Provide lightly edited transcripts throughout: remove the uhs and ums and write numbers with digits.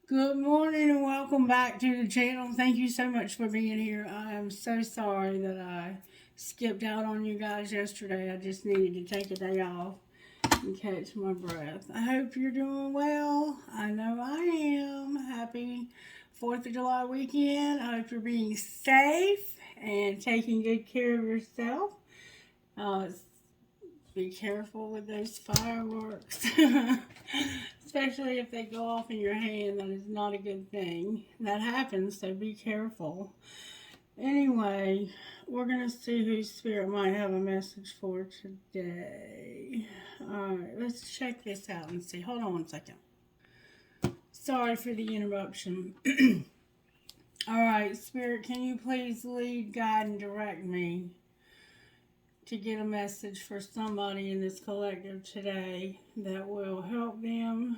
Good morning and welcome back to the channel. Thank you so much for being here. I am so sorry that I skipped out on you guys yesterday. I just needed to take a day off and catch my breath. I hope you're doing well. I know I am. Happy 4th of July weekend. I hope you're being safe and taking good care of yourself. Uh, be careful with those fireworks. Especially if they go off in your hand, that is not a good thing. That happens, so be careful. Anyway, we're going to see who Spirit might have a message for today. Alright, let's check this out and see. Hold on one second. Sorry for the interruption. Alright, Spirit, can you please lead, guide, and direct me to get a message for somebody in this collective today that will help them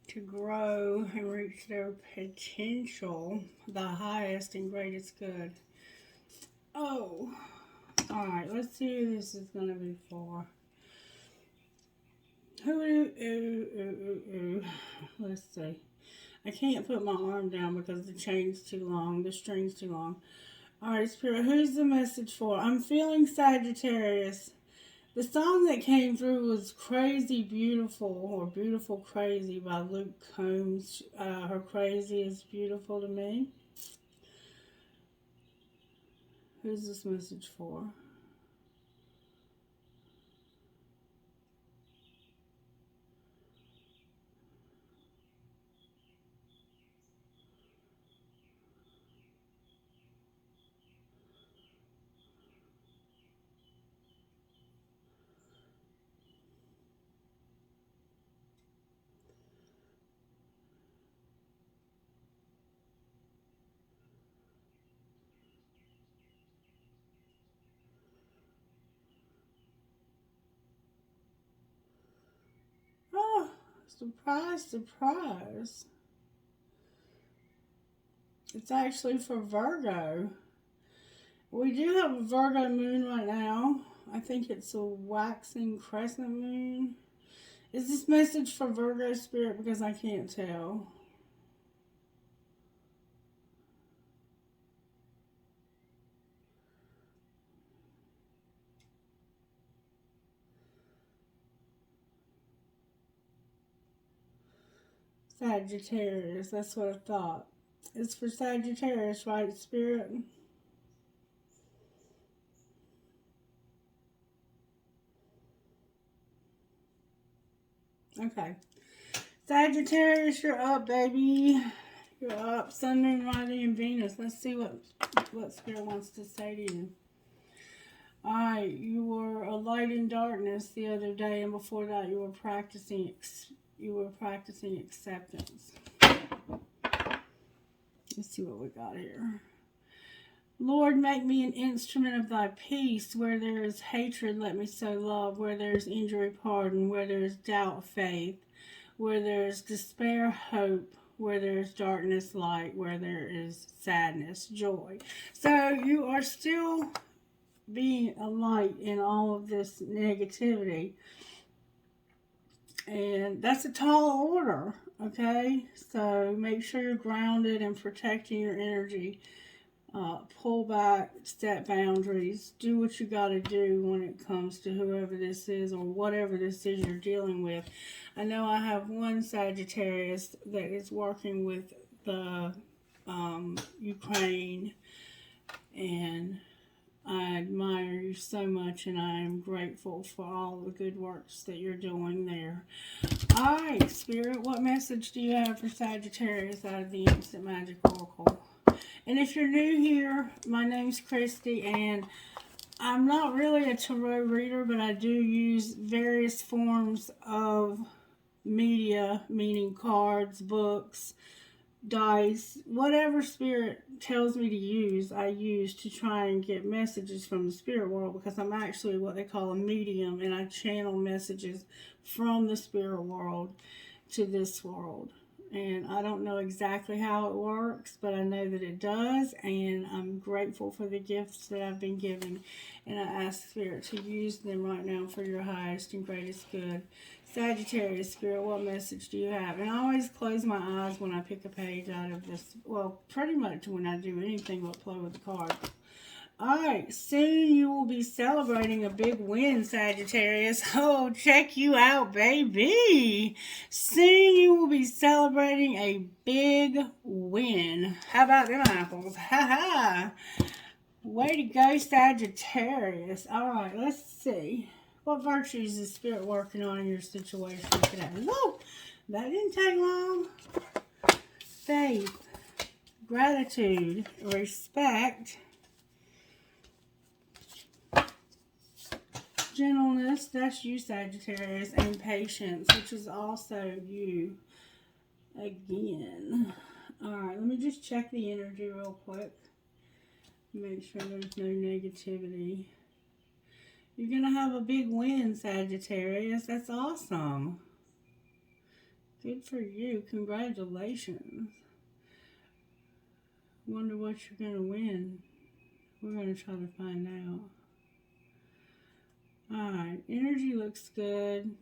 to grow and reach their potential, the highest and greatest good. Oh, alright, let's see who this is going to be for. Let's see. I can't put my arm down because the chain's too long, the string's too long. Alright, Spirit, who's the message for? I'm feeling Sagittarius. The song that came through was Crazy Beautiful, or Beautiful Crazy by Luke Combs. Her Crazy is beautiful to me. Who's this message for? Oh, surprise, surprise. It's actually for Virgo. We do have a Virgo moon right now. I think it's a waxing crescent moon. Is this message for Virgo, Spirit? Because I can't tell. Sagittarius, that's what I thought. It's for Sagittarius, right, Spirit? Okay. Sagittarius, you're up, baby. You're up. Sun, Moon, Rising, and Venus. Let's see what Spirit wants to say to you. Alright, you were a light in darkness the other day, and before that you were practicing acceptance. Let's see what we got here. Lord, make me an instrument of thy peace. Where there is hatred, let me sow love. Where there is injury, pardon. Where there is doubt, faith. Where there is despair, hope. Where there is darkness, light. Where there is sadness, joy. So you are still being a light in all of this negativity. And that's a tall order, okay? So make sure you're grounded and protecting your energy. Pull back, set boundaries, do what you got to do when it comes to whoever this is or whatever this is you're dealing with. I know I have one Sagittarius that is working with the Ukraine, and I admire you so much, and I am grateful for all the good works that you're doing there. Alright, Spirit, what message do you have for Sagittarius out of the Instant Magic Oracle? And if you're new here, my name's Christie, and I'm not really a tarot reader, but I do use various forms of media, meaning cards, books, dice, whatever Spirit tells me to use, I use to try and get messages from the spirit world, because I'm actually what they call a medium, and I channel messages from the spirit world to this world. And I don't know exactly how it works, but I know that it does, and I'm grateful for the gifts that I've been given. And I ask Spirit to use them right now for your highest and greatest good. Sagittarius, Spirit, what message do you have? And I always close my eyes when I pick a page out of this. Well, pretty much when I do anything but play with the cards. Alright, soon you will be celebrating a big win, Sagittarius. Oh, check you out, baby. Soon you will be celebrating a big win. How about them apples? Ha ha. Way to go, Sagittarius. Alright, let's see. What virtues is Spirit working on in your situation today? Whoa, that didn't take long. Faith, gratitude, respect, gentleness, that's you, Sagittarius, and patience, which is also you again. Alright, let me just check the energy real quick. Make sure there's no negativity. You're going to have a big win, Sagittarius. That's awesome. Good for you. Congratulations. Wonder what you're going to win. We're going to try to find out. Alright, energy looks good.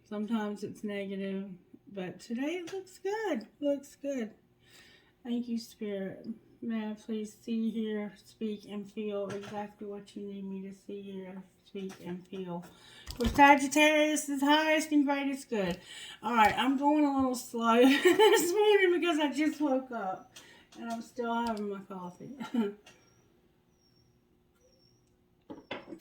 Sometimes it's negative, but today it looks good. Looks good. Thank you, Spirit. May I please see, hear, speak, and feel exactly what you need me to see, hear, speak, and feel. For Sagittarius, is highest and greatest good. Alright, I'm going a little slow this morning because I just woke up and I'm still having my coffee.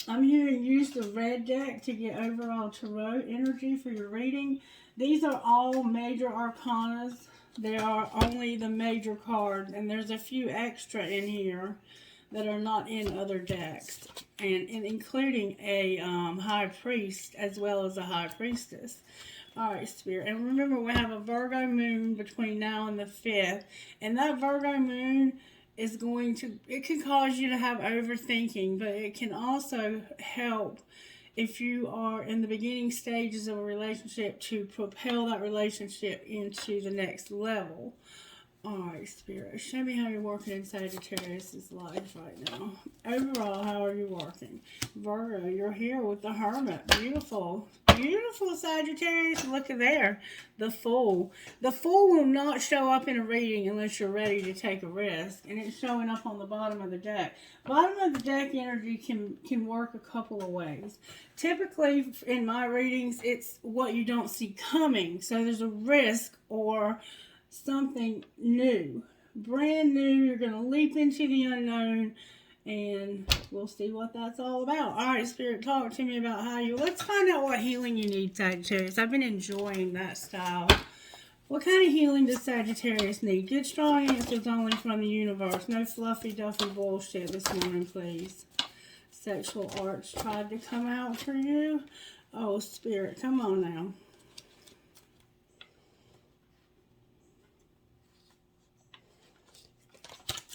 I'm hearing use the red deck to get overall tarot energy for your reading. These are all major arcanas. They are only the major cards, and there's a few extra in here that are not in other decks, and including a high priest as well as a high priestess. Alright, Spirit. And remember, we have a Virgo moon between now and the 5th, and that Virgo moon is going to, it can cause you to have overthinking, but it can also help if you are in the beginning stages of a relationship to propel that relationship into the next level. Alright, Spirit, show me how you're working in Sagittarius' life right now. Overall, how are you working? Virgo, you're here with the Hermit. Beautiful. Beautiful, Sagittarius. Look at there. The Fool. The Fool will not show up in a reading unless you're ready to take a risk. And it's showing up on the bottom of the deck. Bottom of the deck energy can work a couple of ways. Typically, in my readings, it's what you don't see coming. So there's a risk or something new. Brand new. You're going to leap into the unknown. And we'll see what that's all about. Alright, Spirit, talk to me about how you... Let's find out what healing you need, Sagittarius. I've been enjoying that style. What kind of healing does Sagittarius need? Good, strong answers only from the universe. No fluffy, duffy bullshit this morning, please. Sexual arts tried to come out for you. Oh, Spirit, come on now.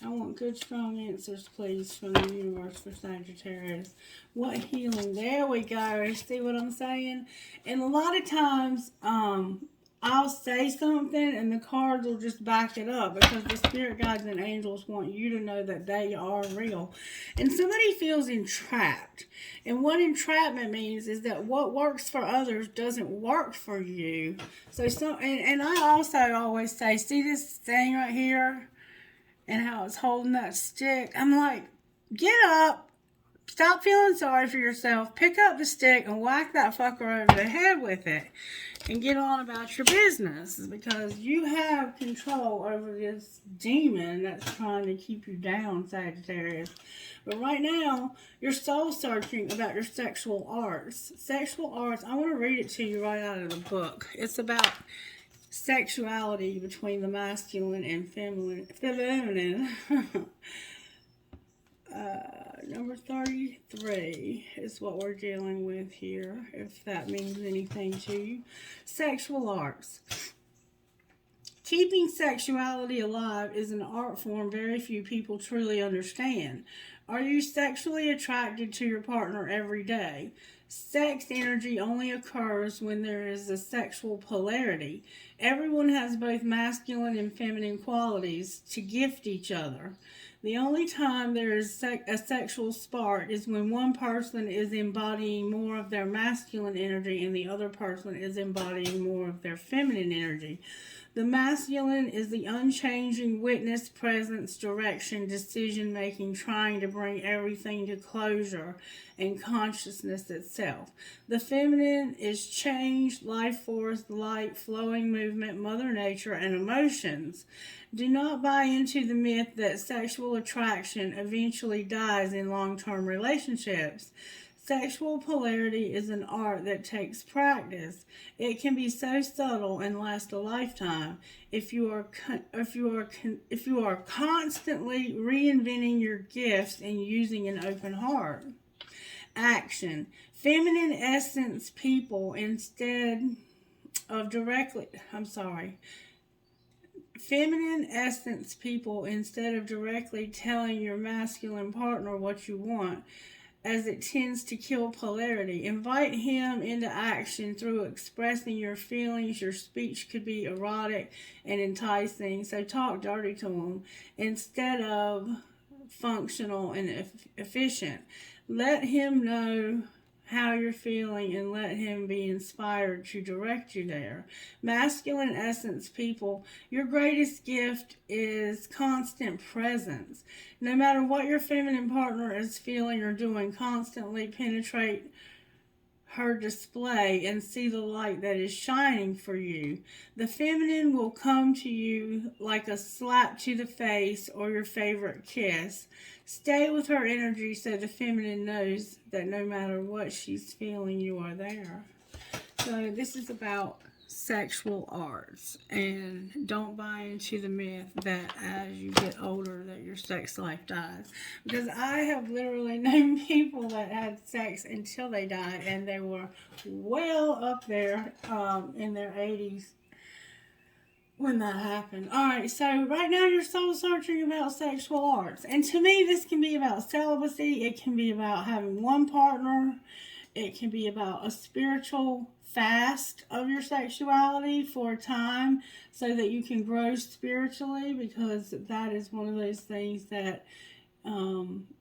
I want good, strong answers, please, from the universe for Sagittarius. What healing? There we go. See what I'm saying? And a lot of times, I'll say something and the cards will just back it up because the spirit guides and angels want you to know that they are real. And somebody feels entrapped. And what entrapment means is that what works for others doesn't work for you. So, and I also always say, see this thing right here? And how it's holding that stick. I'm like, get up. Stop feeling sorry for yourself. Pick up the stick and whack that fucker over the head with it. And get on about your business. Because you have control over this demon that's trying to keep you down, Sagittarius. But right now, you're soul searching about your sexual arts. Sexual arts, I want to read it to you right out of the book. It's about sexuality between the masculine and feminine. Number 33 is what we're dealing with here, if that means anything to you. Sexual arts. Keeping sexuality alive is an art form very few people truly understand. Are you sexually attracted to your partner every day? Sex energy only occurs when there is a sexual polarity. Everyone has both masculine and feminine qualities to gift each other. The only time there is a sexual spark is when one person is embodying more of their masculine energy and the other person is embodying more of their feminine energy. The masculine is the unchanging witness, presence, direction, decision making, trying to bring everything to closure and consciousness itself. The feminine is change, life force, light, flowing movement, Mother Nature, and emotions. Do not buy into the myth that sexual attraction eventually dies in long term relationships. Sexual polarity is an art that takes practice. It can be so subtle and last a lifetime if you are constantly reinventing your gifts and using an open heart. Action. Feminine essence people instead of directly telling your masculine partner what you want, as it tends to kill polarity. Invite him into action through expressing your feelings. Your speech could be erotic and enticing, so talk dirty to him instead of functional and efficient. Let him know how you're feeling and let him be inspired to direct you there. Masculine essence people, your greatest gift is constant presence. No matter what your feminine partner is feeling or doing, constantly penetrate her display and see the light that is shining for you. The feminine will come to you like a slap to the face or your favorite kiss. Stay with her energy so the feminine knows that no matter what she's feeling, you are there. So this is about sexual arts, and don't buy into the myth that as you get older that your sex life dies, because I have literally known people that had sex until they died and they were well up there in their 80s when that happened. Alright, so right now you're soul searching about sexual arts, and to me this can be about celibacy, it can be about having one partner, it can be about a spiritual fast of your sexuality for a time so that you can grow spiritually, because that is one of those things that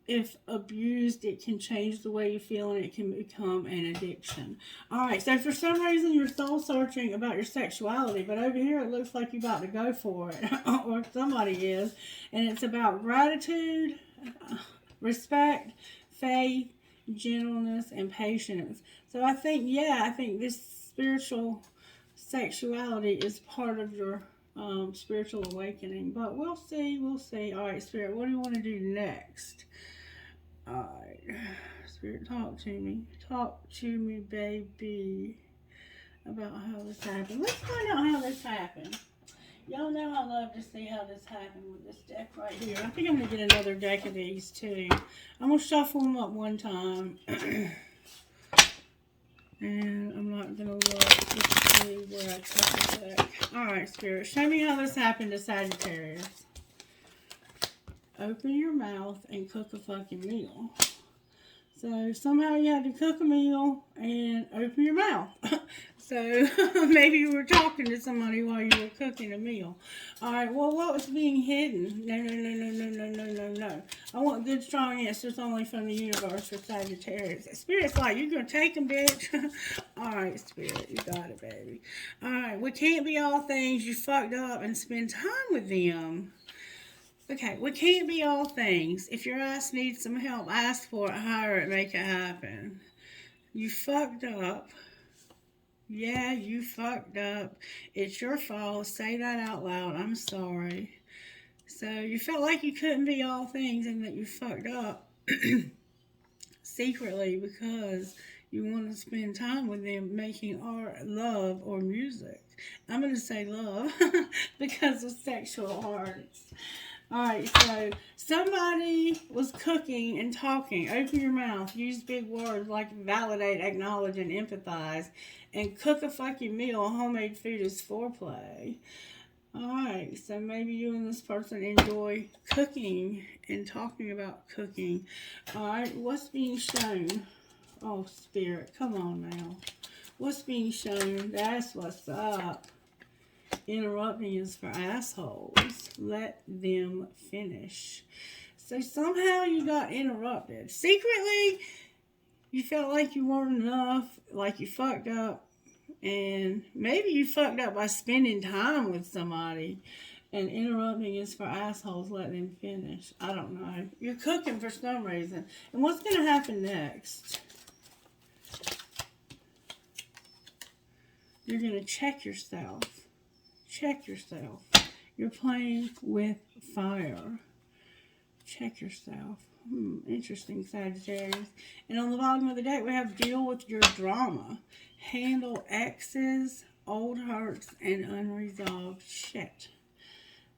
if abused, it can change the way you feel and it can become an addiction. Alright, so for some reason you're soul searching about your sexuality, but over here it looks like you're about to go for it, or somebody is, and it's about gratitude, respect, faith, gentleness, and patience. So I think this spiritual sexuality is part of your spiritual awakening, but we'll see. All right, Spirit, what do you want to do next? All right, Spirit, talk to me, baby, about how this happened. Let's find out how this happened. Y'all know I love to see how this happened with this deck right here. I think I'm going to get another deck of these too. I'm going to shuffle them up one time. And I'm not going to look to see where I took the deck. Alright, Spirit, show me how this happened to Sagittarius. Open your mouth and cook a fucking meal. So somehow you had to cook a meal and open your mouth. So maybe you were talking to somebody while you were cooking a meal. Alright, well, what was being hidden? No. I want good, strong answers only from the universe for Sagittarius. Spirit's like, you're going to take them, bitch. Alright, Spirit, you got it, baby. Alright, we can't be all things. You fucked up and spend time with them. Okay, we can't be all things. If your ass needs some help, ask for it, hire it, make it happen. You fucked up. Yeah, you fucked up. It's your fault. Say that out loud. I'm sorry. So you felt like you couldn't be all things and that you fucked up secretly because you want to spend time with them making art, love, or music. I'm going to say love because of sexual arts. Alright, so somebody was cooking and talking. Open your mouth. Use big words like validate, acknowledge, and empathize. And cook a fucking meal. Homemade food is foreplay. Alright, so maybe you and this person enjoy cooking and talking about cooking. Alright, what's being shown? Oh, Spirit, come on now. What's being shown? That's what's up. Interrupting is for assholes. Let them finish. So somehow you got interrupted. Secretly, you felt like you weren't enough, like you fucked up. And maybe you fucked up by spending time with somebody. And interrupting is for assholes. Let them finish. I don't know. You're cooking for some reason. And what's going to happen next? You're going to check yourself. Check yourself. You're playing with fire. Check yourself. Interesting, Sagittarius. And on the bottom of the deck, we have deal with your drama. Handle exes, old hurts, and unresolved shit.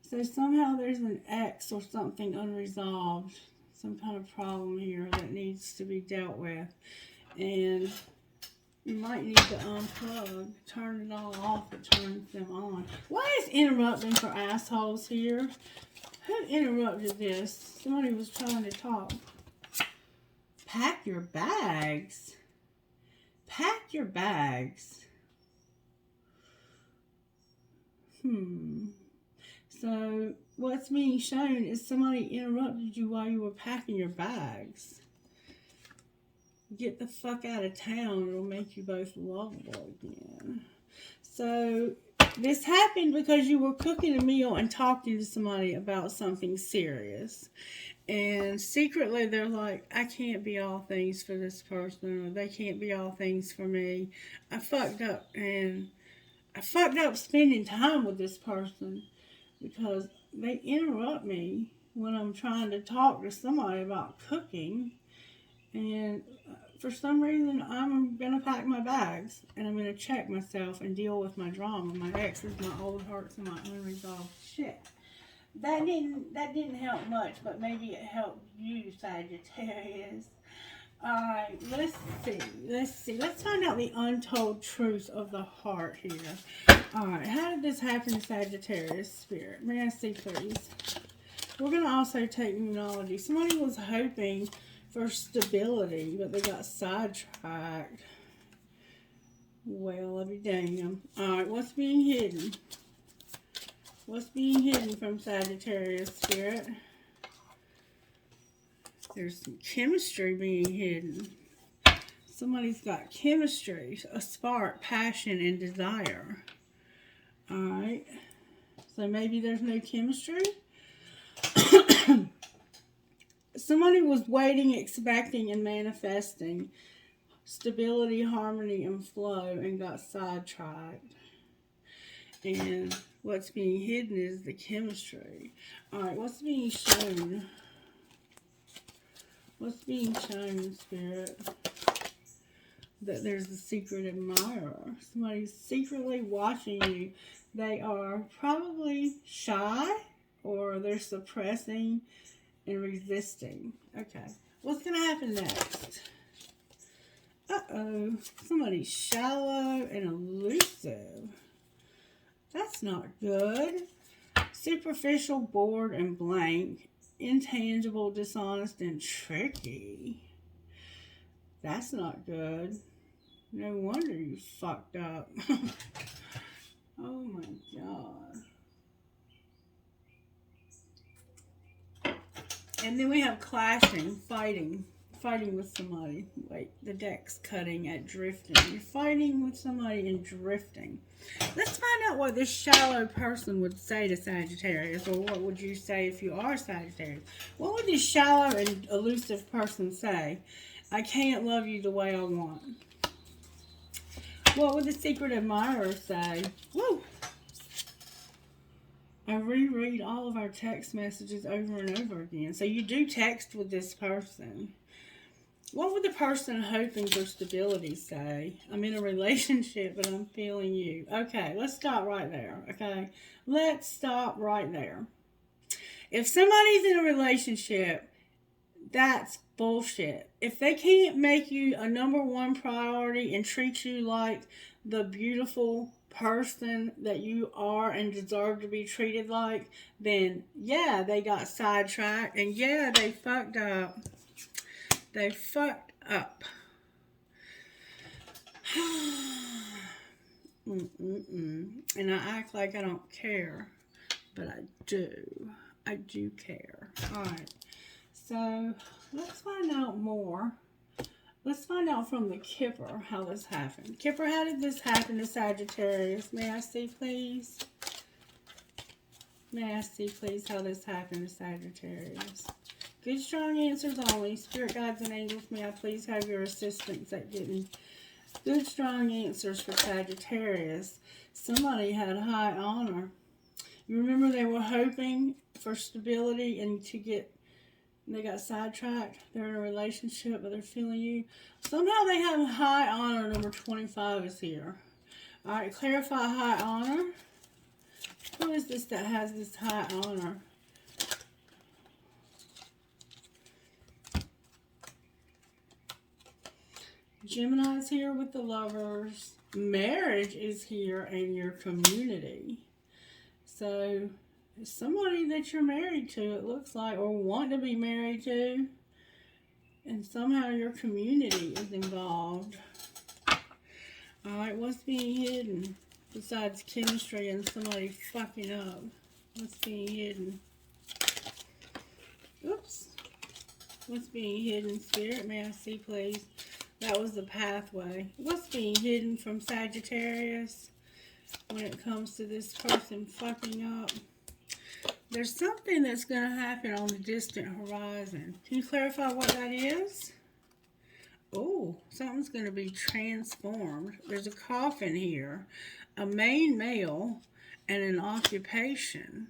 So somehow there's an ex or something unresolved. Some kind of problem here that needs to be dealt with. And you might need to unplug. Turn it all off. It turns them on. Why is interrupting for assholes here? Who interrupted this? Somebody was trying to talk. Pack your bags. Pack your bags. So, what's being shown is somebody interrupted you while you were packing your bags. Get the fuck out of town. It'll make you both lovable again. So, this happened because you were cooking a meal and talking to somebody about something serious. And secretly they're like, I can't be all things for this person, or they can't be all things for me. I fucked up, and I fucked up spending time with this person because they interrupt me when I'm trying to talk to somebody about cooking. And for some reason, I'm going to pack my bags, and I'm going to check myself and deal with my drama, my exes, my old hurts, and my unresolved shit. That didn't help much, but maybe it helped you, Sagittarius. Alright, let's see. Let's find out the untold truth of the heart here. Alright, how did this happen, Sagittarius Spirit? May I see, please? We're going to also take numerology. Somebody was hoping for stability, but they got sidetracked. Well, I'll be damned. Alright, what's being hidden? What's being hidden from Sagittarius Spirit? There's some chemistry being hidden. Somebody's got chemistry, a spark, passion, and desire. Alright. So maybe there's no chemistry? Somebody was waiting, expecting, and manifesting stability, harmony, and flow, and got sidetracked. And what's being hidden is the chemistry. Alright, what's being shown? What's being shown, Spirit? That there's a secret admirer. Somebody's secretly watching you. They are probably shy, or they're suppressing and resisting. Okay. What's going to happen next? Uh-oh. Somebody's shallow and elusive. That's not good. Superficial, bored, and blank. Intangible, dishonest, and tricky. That's not good. No wonder you fucked up. Oh my God. And then we have clashing, fighting with somebody. Wait, the deck's cutting at drifting. You're fighting with somebody and drifting. Let's find out what this shallow person would say to Sagittarius, or what would you say if you are Sagittarius? What would this shallow and elusive person say? I can't love you the way I want. What would the secret admirer say? Woo! I reread all of our text messages over and over again. So you do text with this person. What would the person hoping for stability say? I'm in a relationship, but I'm feeling you. Okay, let's stop right there. Okay, let's stop right there. If somebody's in a relationship, that's bullshit. If they can't make you a #1 priority and treat you like the beautiful person that you are and deserve to be treated like, then yeah, they got sidetracked, and yeah, they fucked up. They fucked up. And I act like I don't care, but I do. I do care. Alright, so let's find out more. Let's find out from the Kipper how this happened. Kipper, how did this happen to Sagittarius? May I see, please? May I see, please, how this happened to Sagittarius? Good, strong answers only. Spirit guides and angels, may I please have your assistance at getting good, strong answers for Sagittarius. Somebody had high honor. You remember they were hoping for stability and to get, they got sidetracked. They're in a relationship, but they're feeling you. Somehow they have high honor. Number 25 is here. All right, clarify high honor. Who is this that has this high honor? Gemini's here with the Lovers. Marriage is here and your community. So, somebody that you're married to, it looks like, or want to be married to. And somehow your community is involved. Alright, what's being hidden? Besides chemistry and somebody fucking up. What's being hidden? Oops. What's being hidden, Spirit? May I see, please? That was the pathway. What's being hidden from Sagittarius when it comes to this person fucking up? There's something that's going to happen on the distant horizon. Can you clarify what that is? Oh, something's going to be transformed. There's a coffin here, a main male, and an occupation.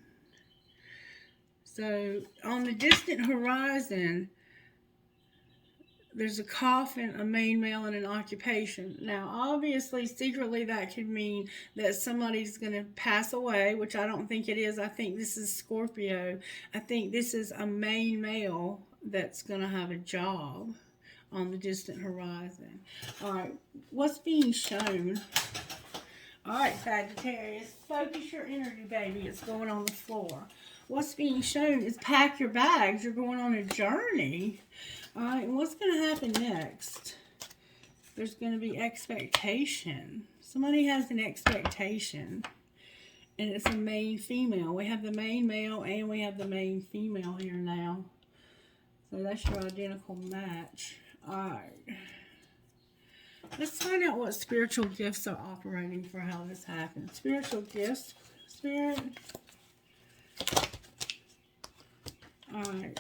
So, on the distant horizon, there's a coffin, a main male, and an occupation. Now, obviously, secretly, that could mean that somebody's going to pass away, which I don't think it is. I think this is Scorpio. I think this is a main male that's going to have a job on the distant horizon. All right, what's being shown? All right, Sagittarius, focus your energy, baby. It's going on the floor. What's being shown is pack your bags. You're going on a journey. All right, and what's going to happen next? There's going to be expectation. Somebody has an expectation, and it's a main female. We have the main male and we have the main female here now. So that's your identical match. All right. Let's find out what spiritual gifts are operating for how this happens. Spiritual gifts, Spirit. All right.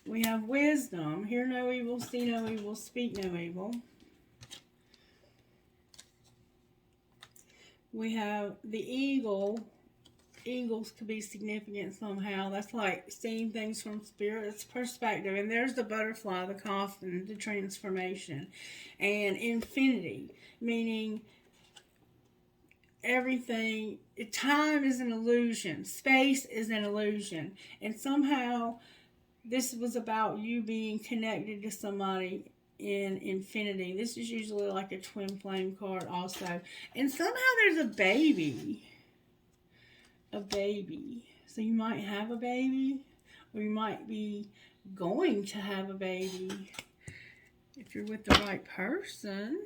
We have wisdom. Hear no evil, see no evil, speak no evil. We have the eagle. Eagles could be significant somehow. That's like seeing things from Spirit's perspective. And there's the butterfly, the coffin, the transformation. And infinity, meaning everything. Time is an illusion. Space is an illusion. And somehow this was about you being connected to somebody in infinity. This is usually like a twin flame card also. And somehow there's a baby. A baby. So you might have a baby, or you might be going to have a baby if you're with the right person.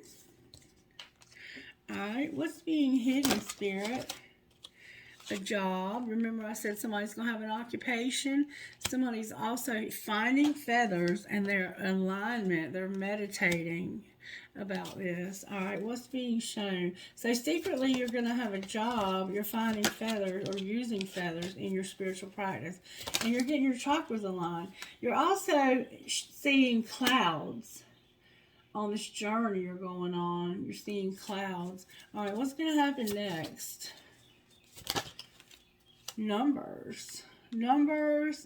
Alright, what's being hidden, Spirit? A job. Remember I said somebody's going to have an occupation. Somebody's also finding feathers and their alignment. They're meditating about this. All right, what's being shown? So secretly you're going to have a job. You're finding feathers or using feathers in your spiritual practice. And you're getting your chakras aligned. You're also seeing clouds. On this journey you're going on. You're seeing clouds. All right, what's going to happen next? Numbers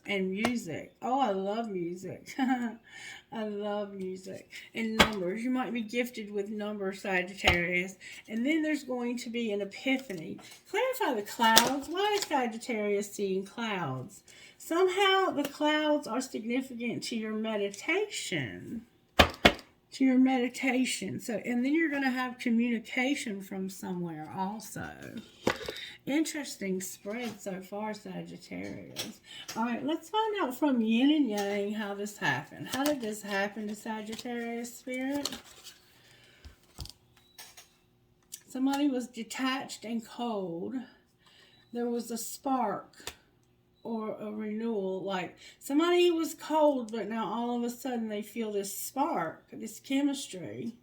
and music. Oh, I love music. I love music and numbers. You might be gifted with numbers, Sagittarius. And then there's going to be an epiphany. Clarify the clouds. Why is Sagittarius seeing clouds? Somehow the clouds are significant to your meditation. To your meditation. So, and then you're going to have communication from somewhere also. Interesting spread so far, Sagittarius. All right, let's find out from Yin and Yang how this happened. How did this happen to Sagittarius, Spirit? Somebody was detached and cold. There was a spark or a renewal. Like somebody was cold, but now all of a sudden they feel this spark, this chemistry.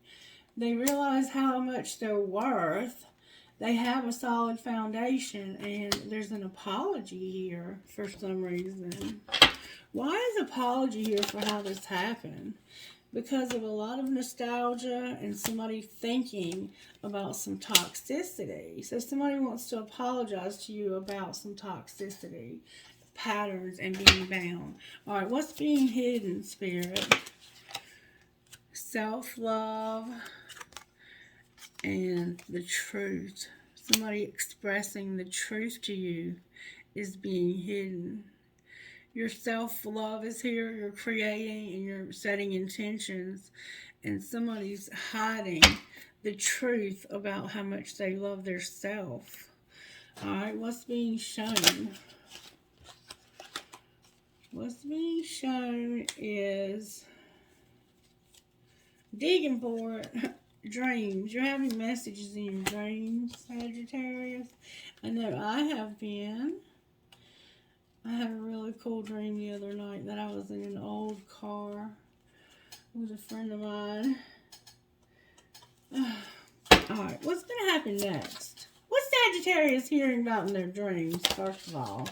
They realize how much they're worth. They have a solid foundation, and there's an apology here for some reason. Why is apology here for how this happened? Because of a lot of nostalgia and somebody thinking about some toxicity. So somebody wants to apologize to you about some toxicity, patterns, and being bound. All right, what's being hidden, Spirit? Self-love and the truth. Somebody expressing the truth to you is being hidden. Your self-love is here. You're creating and you're setting intentions. And somebody's hiding the truth about how much they love their self. All right, what's being shown? What's being shown is digging for it. Dreams. You're having messages in your dreams, Sagittarius. I know I have been. I had a really cool dream the other night that I was in an old car with a friend of mine. Alright, what's going to happen next? What's Sagittarius hearing about in their dreams, first of all?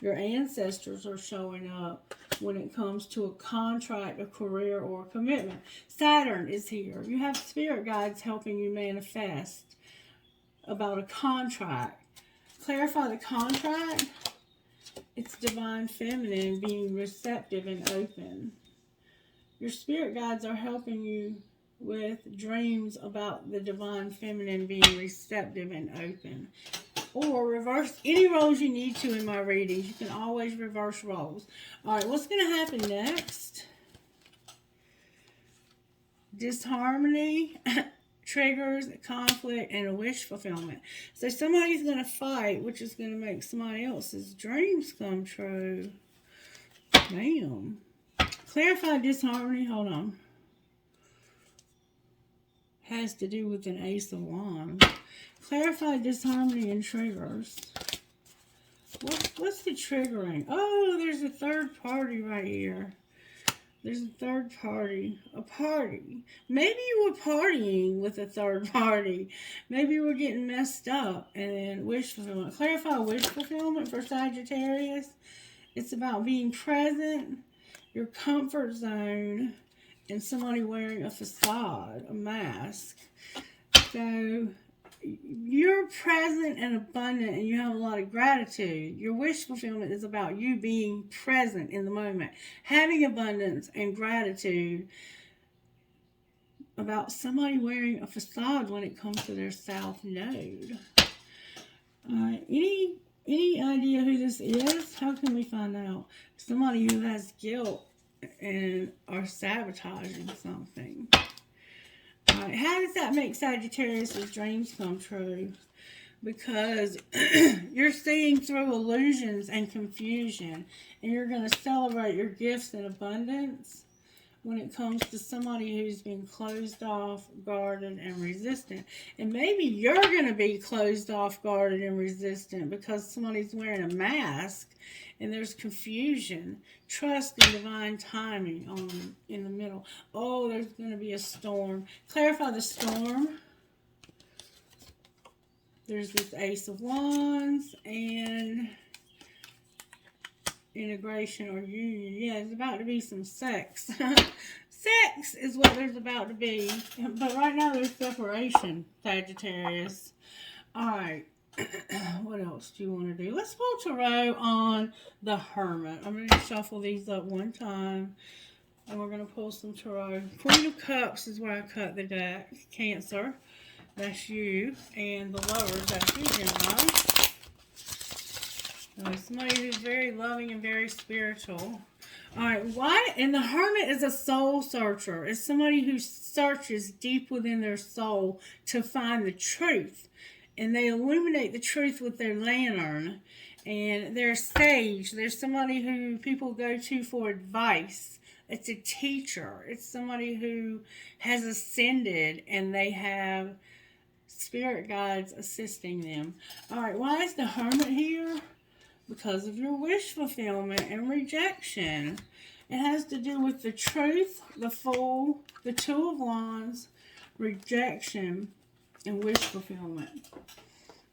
Your ancestors are showing up when it comes to a contract, a career, or a commitment. Saturn is here. You have spirit guides helping you manifest about a contract. Clarify the contract. It's divine feminine, being receptive and open. Your spirit guides are helping you with dreams about the divine feminine being receptive and open. Or reverse any roles you need to in my readings. You can always reverse roles. All right, what's going to happen next? Disharmony, triggers, conflict, and a wish fulfillment. So somebody's going to fight, which is going to make somebody else's dreams come true. Damn. Clarify disharmony. Hold on. Has to do with an Ace of Wands. Clarify disharmony and triggers. What's the triggering? Oh, there's a third party right here. There's a third party. A party. Maybe you were partying with a third party. Maybe you were getting messed up. And then wish fulfillment. Clarify wish fulfillment for Sagittarius. It's about being present, your comfort zone, and somebody wearing a facade, a mask. So you're present and abundant and you have a lot of gratitude. Your wish fulfillment is about you being present in the moment, having abundance and gratitude, about somebody wearing a facade when it comes to their south node. Any idea who this is? How can we find out? Somebody who has guilt and are sabotaging something. Alright, how does that make Sagittarius' dreams come true? Because you're seeing through illusions and confusion, and you're going to celebrate your gifts in abundance when it comes to somebody who's been closed off, guarded, and resistant. And maybe you're going to be closed off, guarded, and resistant because somebody's wearing a mask and there's confusion. Trust in divine timing in the middle. Oh, there's going to be a storm. Clarify the storm. There's this Ace of Wands and integration or union. Yeah, there's about to be some sex. Sex is what there's about to be. But right now there's separation, Sagittarius. Alright. What else do you want to do? Let's pull Tarot on the Hermit. I'm going to shuffle these up one time. And we're going to pull some Tarot. Queen of Cups is where I cut the deck. Cancer. That's you. And the Lovers. That's you, Gemini. Somebody who's very loving and very spiritual. Alright, why? And the Hermit is a soul searcher. It's somebody who searches deep within their soul to find the truth. And they illuminate the truth with their lantern. And they're a sage. They're somebody who people go to for advice. It's a teacher. It's somebody who has ascended and they have Spirit guides assisting them. All right, why is the Hermit here? Because of your wish fulfillment and rejection. It has to do with the truth, the Fool, the Two of Wands, rejection, and wish fulfillment.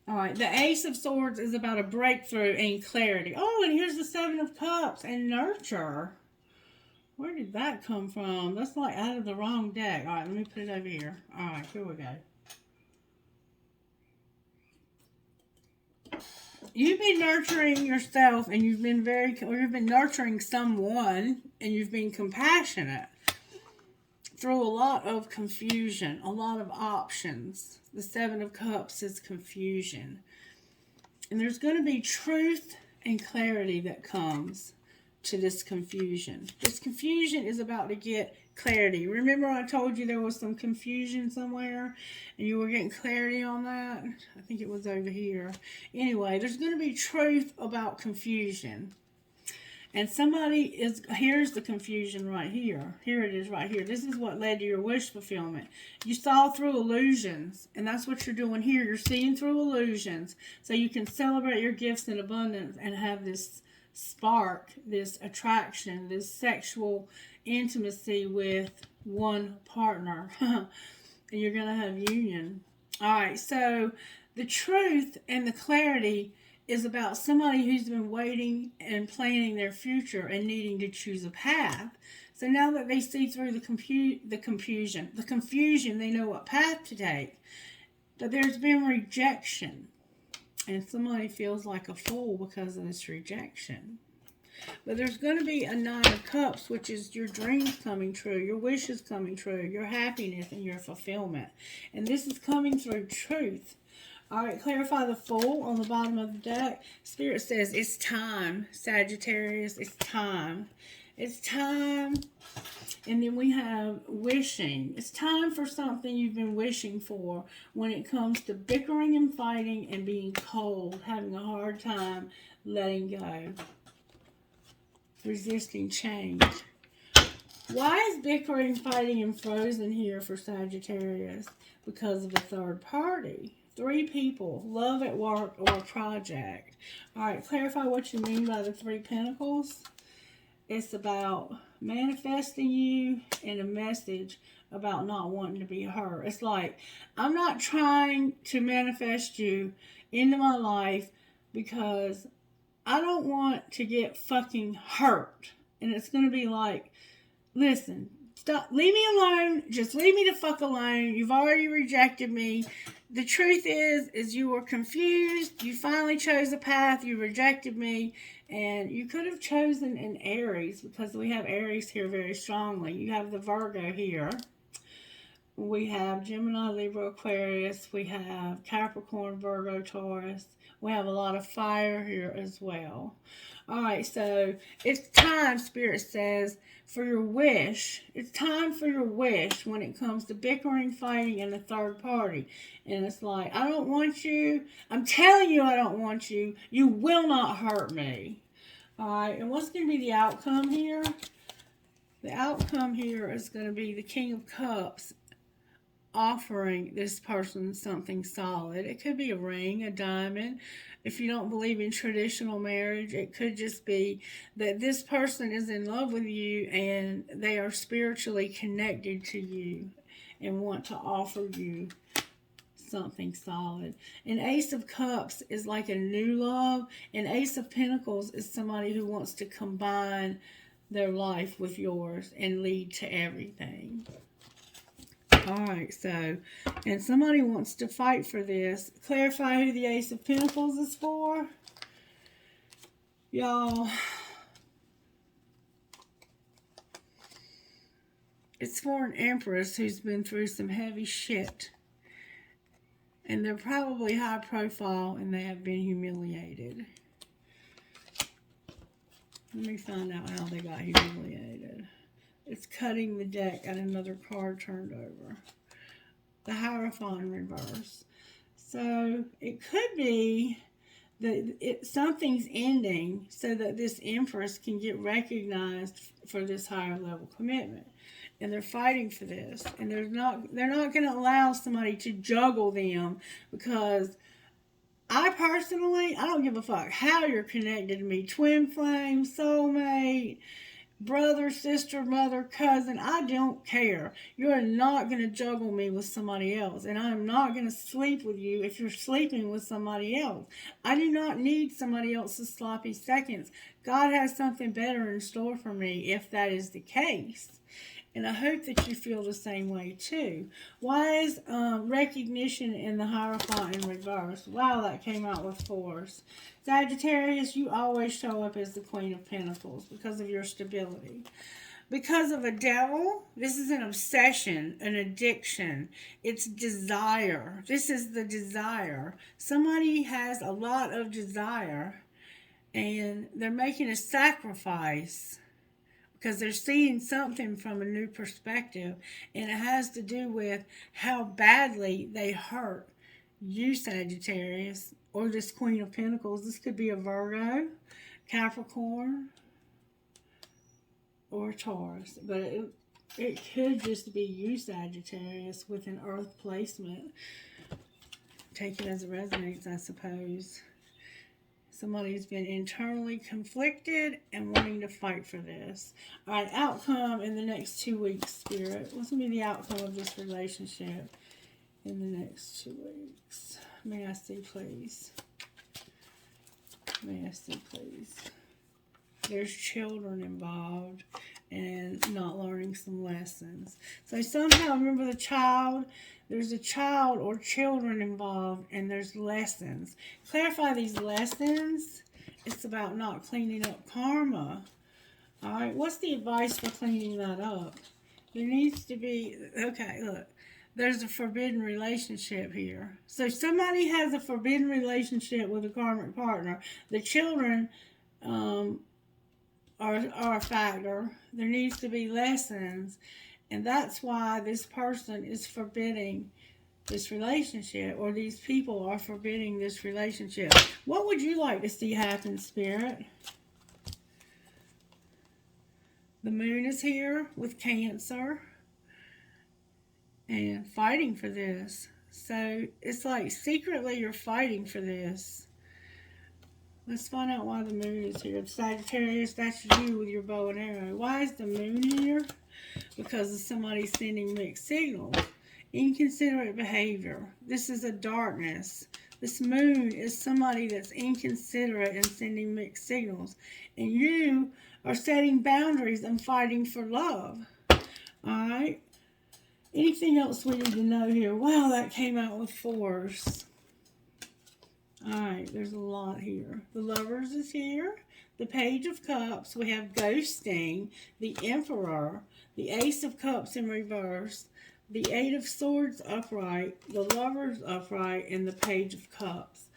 All right, the Ace of Swords is about a breakthrough and clarity. Oh, and here's the Seven of Cups and nurture. Where did that come from? That's like out of the wrong deck. All right, let me put it over here. All right, here we go. You've been nurturing yourself, and you've been nurturing someone, and you've been compassionate through a lot of confusion, a lot of options. The Seven of Cups is confusion. And there's going to be truth and clarity that comes to this confusion. This confusion is about to get clarity. Remember I told you there was some confusion somewhere and you were getting clarity on that? I think it was over here. Anyway, there's going to be truth about confusion. And here's the confusion right here. Here it is right here. This is what led to your wish fulfillment. You saw through illusions, and that's what you're doing here. You're seeing through illusions so you can celebrate your gifts in abundance and have this spark, this attraction, this sexual intimacy with one partner. And you're going to have union. All right, so the truth and the clarity is about somebody who's been waiting and planning their future and needing to choose a path. So now that they see through the confusion, they know what path to take. But there's been rejection. And somebody feels like a fool because of this rejection. But there's going to be a Nine of Cups, which is your dreams coming true, your wishes coming true, your happiness and your fulfillment. And this is coming through truth. All right, clarify the Fool on the bottom of the deck. Spirit says, it's time, Sagittarius. It's time. It's time. And then we have wishing. It's time for something you've been wishing for when it comes to bickering and fighting and being cold, having a hard time letting go, resisting change. Why is bickering, fighting, and frozen here for Sagittarius? Because of a third party. 3 people, love at work or a project. All right, clarify what you mean by the 3 Pentacles. It's about manifesting you and a message about not wanting to be hurt. It's like, I'm not trying to manifest you into my life because I don't want to get fucking hurt. And it's going to be like, listen, stop, leave me alone. Just leave me the fuck alone. You've already rejected me. The truth is you were confused. You finally chose a path. You rejected me. And you could have chosen an Aries because we have Aries here very strongly. You have the Virgo here. We have Gemini, Libra, Aquarius. We have Capricorn, Virgo, Taurus. We have a lot of fire here as well. All right, so it's time, Spirit says, for your wish. It's time for your wish when it comes to bickering, fighting, and a third party. And it's like, I don't want you. I'm telling you I don't want you. You will not hurt me. All right, and what's going to be the outcome here? The outcome here is going to be the King of Cups offering this person something solid. It could be a ring, a diamond. If you don't believe in traditional marriage, it could just be that this person is in love with you and they are spiritually connected to you and want to offer you something solid. An Ace of Cups is like a new love. An Ace of Pentacles is somebody who wants to combine their life with yours and lead to everything. Alright, so, and somebody wants to fight for this. Clarify who the Ace of Pentacles is for. Y'all, it's for an Empress who's been through some heavy shit. And they're probably high profile and they have been humiliated. Let me find out how they got humiliated. It's cutting the deck and another card turned over. The Hierophant in reverse. So it could be that something's ending so that this Empress can get recognized for this higher level commitment. and they're fighting for this, and they're not going to allow somebody to juggle them, because I personally, I don't give a fuck how you're connected to me. Twin flame, soulmate, brother, sister, mother, cousin, I don't care. You're not going to juggle me with somebody else. And I'm not going to sleep with you if you're sleeping with somebody else. I do not need somebody else's sloppy seconds. God has something better in store for me if that is the case. And I hope that you feel the same way too. Why is recognition in the Hierophant in reverse? Wow, that came out with 4s. Sagittarius, you always show up as the Queen of Pentacles because of your stability. Because of a devil, this is an obsession, an addiction. It's desire. This is the desire. Somebody has a lot of desire, and they're making a sacrifice because they're seeing something from a new perspective, and it has to do with how badly they hurt you, Sagittarius, or this Queen of Pentacles. This could be a Virgo, Capricorn, or Taurus, but it could just be you, Sagittarius, with an Earth placement. Take it as it resonates, I suppose. Somebody's been internally conflicted and wanting to fight for this. All right, outcome in the next 2 weeks, Spirit. What's going to be the outcome of this relationship in the next 2 weeks? May I see, please? May I see, please? There's children involved and not learning some lessons. So somehow, remember the child. There's a child or children involved, and there's lessons. Clarify these lessons. It's about not cleaning up karma. All right, what's the advice for cleaning that up? There needs to be, okay, look, there's a forbidden relationship here. So somebody has a forbidden relationship with a karmic partner. The children are a factor. There needs to be lessons. And that's why this person is forbidding this relationship, or these people are forbidding this relationship. What would you like to see happen, Spirit? The moon is here with Cancer and fighting for this. So it's like secretly you're fighting for this. Let's find out why the moon is here. Sagittarius, that's you with your bow and arrow. Why is the moon here? Because of somebody sending mixed signals. Inconsiderate behavior. This is a darkness. This moon is somebody that's inconsiderate and sending mixed signals. And you are setting boundaries and fighting for love. Alright? Anything else we need to know here? Wow, that came out with 4s. Alright, there's a lot here. The Lovers is here. The Page of Cups. We have ghosting. The Emperor. The Ace of Cups in reverse. The 8 of Swords upright. The Lovers upright. And the Page of Cups.